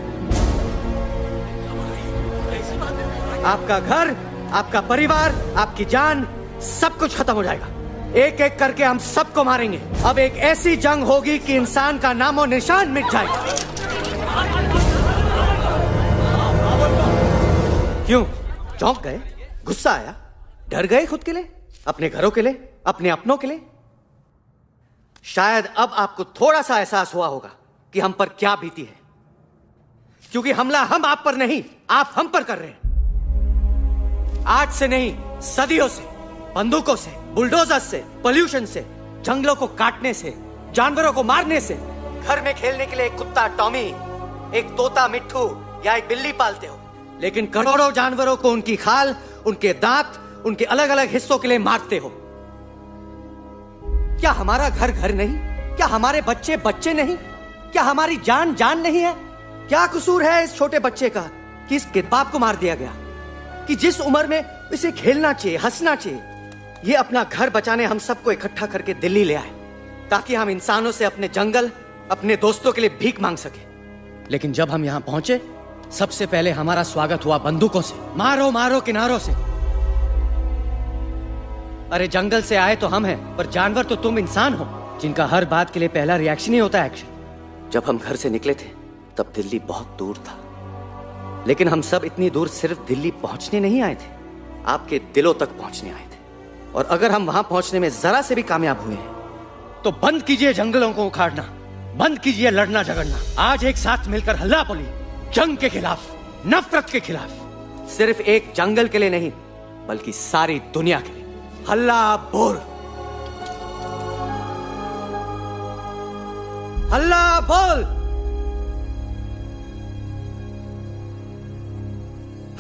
आपका घर, आपका परिवार, आपकी जान, सब कुछ खत्म हो जाएगा। एक एक करके हम सबको मारेंगे। अब एक ऐसी जंग होगी कि इंसान का नामो निशान मिट जाएगा। क्यों चौंक गए? गुस्सा आया? डर गए खुद के लिए, अपने घरों के लिए, अपने अपनों के लिए? शायद अब आपको थोड़ा सा एहसास हुआ होगा कि हम पर क्या बीती है, क्योंकि हमला हम आप पर नहीं, आप हम पर कर रहे हैं। आज से नहीं, सदियों से, बंदूकों से, बुलडोजर से, पोल्यूशन से, जंगलों को काटने से, जानवरों को मारने से। घर में खेलने के लिए एक कुत्ता टॉमी, एक तोता मिट्ठू या एक बिल्ली पालते हो, लेकिन करोड़ों जानवरों को उनकी खाल, उनके दांत, उनके अलग अलग हिस्सों के लिए मारते हो। क्या हमारा घर घर नहीं? क्या हमारे बच्चे बच्चे नहीं? क्या हमारी जान जान नहीं है? क्या कसूर है इस छोटे बच्चे का कि इस बाप को मार दिया गया, कि जिस उम्र में इसे खेलना चाहिए, हंसना चाहिए? ये अपना घर बचाने हम सबको इकट्ठा करके दिल्ली ले आए ताकि हम इंसानों से अपने जंगल, अपने दोस्तों के लिए भीख मांग सके। लेकिन जब हम यहां पहुंचे, सबसे पहले हमारा स्वागत हुआ बंदूकों से। मारो मारो किनारों से। अरे जंगल से आए तो हम हैं, पर जानवर तो तुम इंसान हो, जिनका हर बात के लिए पहला रिएक्शन ही होता है एक्शन। जब हम घर से निकले थे तब दिल्ली बहुत दूर था, लेकिन हम सब इतनी दूर सिर्फ दिल्ली पहुंचने नहीं आए थे, आपके दिलों तक पहुंचने आए थे। और अगर हम वहां पहुंचने में जरा से भी कामयाब हुए हैं तो बंद कीजिए जंगलों को उखाड़ना, बंद कीजिए लड़ना झगड़ना। आज एक साथ मिलकर हल्ला बोली, जंग के खिलाफ, नफरत के खिलाफ। सिर्फ एक जंगल के लिए नहीं, बल्कि सारी दुनिया के लिए। हल्ला बोल, हल्ला बोल,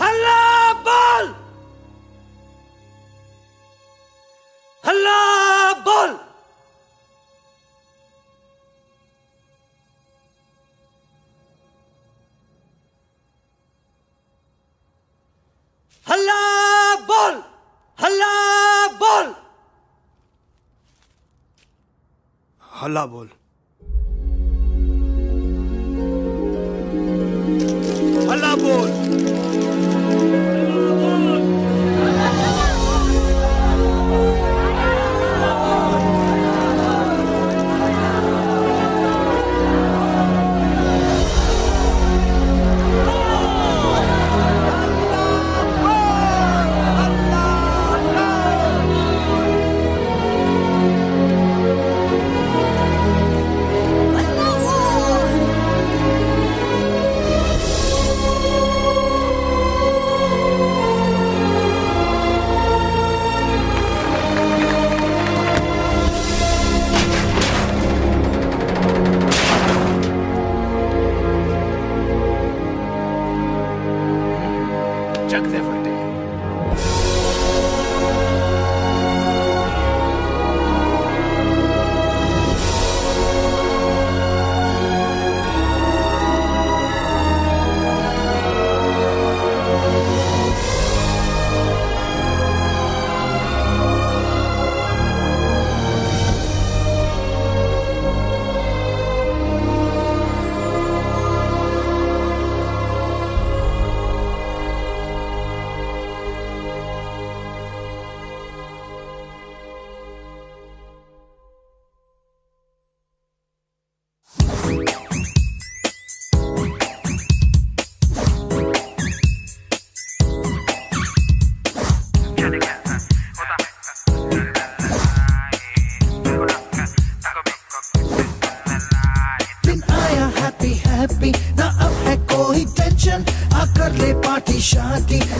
हल्ला बोल, हल्ला बोल। हल्ला बोल, हल्ला बोल, हल्ला बोल, हल्ला बोल।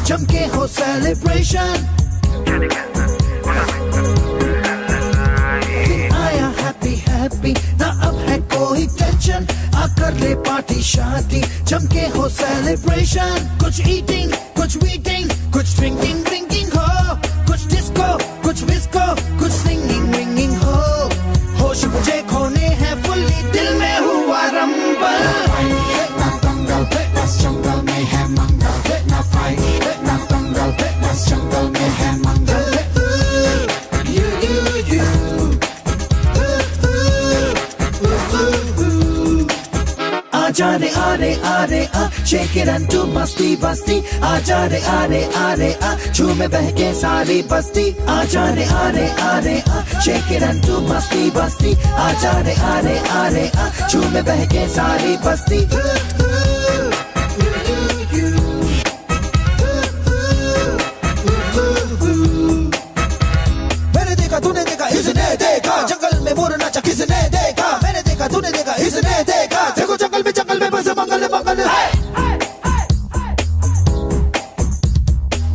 जमके हो सेलिब्रेशन, आया हैप्पी हैप्पी ना अब है कोई टेंशन, आकर ले पार्टी शादी जमके हो सेलिब्रेशन। कुछ ईटिंग, कुछ वीटिंग, कुछ ड्रिंकिंग ड्रिंकिंग हो, कुछ डिस्को, कुछ विस्को, कुछ सिंगिंग विंगिंग हो। होश मुझे खोने हैं फुल्ली, दिल में हुआ रंबल। जंगल में है मंगल, ना फाइट, ना दंगल, बस जंगल में है मंगल। आजा रे आरे आरे आ, शेक इट एंड डू मस्ती बस्ती। आजा रे आरे आरे आ, झूमे बहके सारी बस्ती। आजा रे आरे आरे आ, शेक इट एंड डू मस्ती बस्ती। आजा रे आरे आरे आ, झूमे बहके सारी बस्ती। तूने देखा इसने देखा, जंगल में मोर नाचा किसने देखा। मैंने देखा तूने देखा इसने देखा, देखो जंगल में बस मंगल मंगल।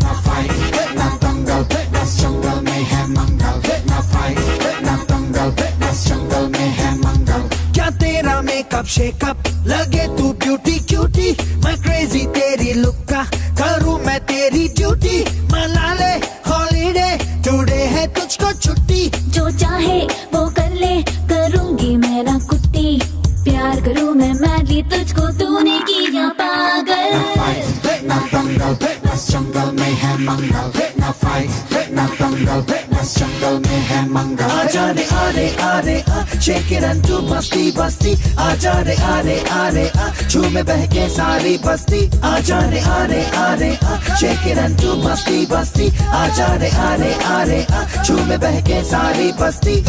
ना फाइट ना दंगल, बस जंगल में है मंगल। ना फाइट ना दंगल, बस जंगल में है मंगल। क्या तेरा मेकअप शेकअप लगे तू ब्यूटी क्यूटी, मैं क्रेजी तेरी लुक का करूँ मैं तेरी ड्यूटी। मना ले हॉलीडे टुडे है तुझको छुट्टी, जो चाहे वो कर ले, करूंगी मैं ना कुट्टी। प्यार करूं मैं मैडली तुझको, तूने किया पागल। ना दंगल, बस जंगल में है मंगल। ना फाइट ना दंगल, बस जंगल में है मंगल। आजा रे आरे आरे आ, शेक इट एंड डू मस्ती बस्ती। आजा रे आरे आरे आ, झूमे बहके सारी बस्ती। आजा रे आरे आरे आ, शेक इट एंड डू मस्ती बस्ती। आजा रे आरे आरे आ, झूमे बहके सारी बस्ती।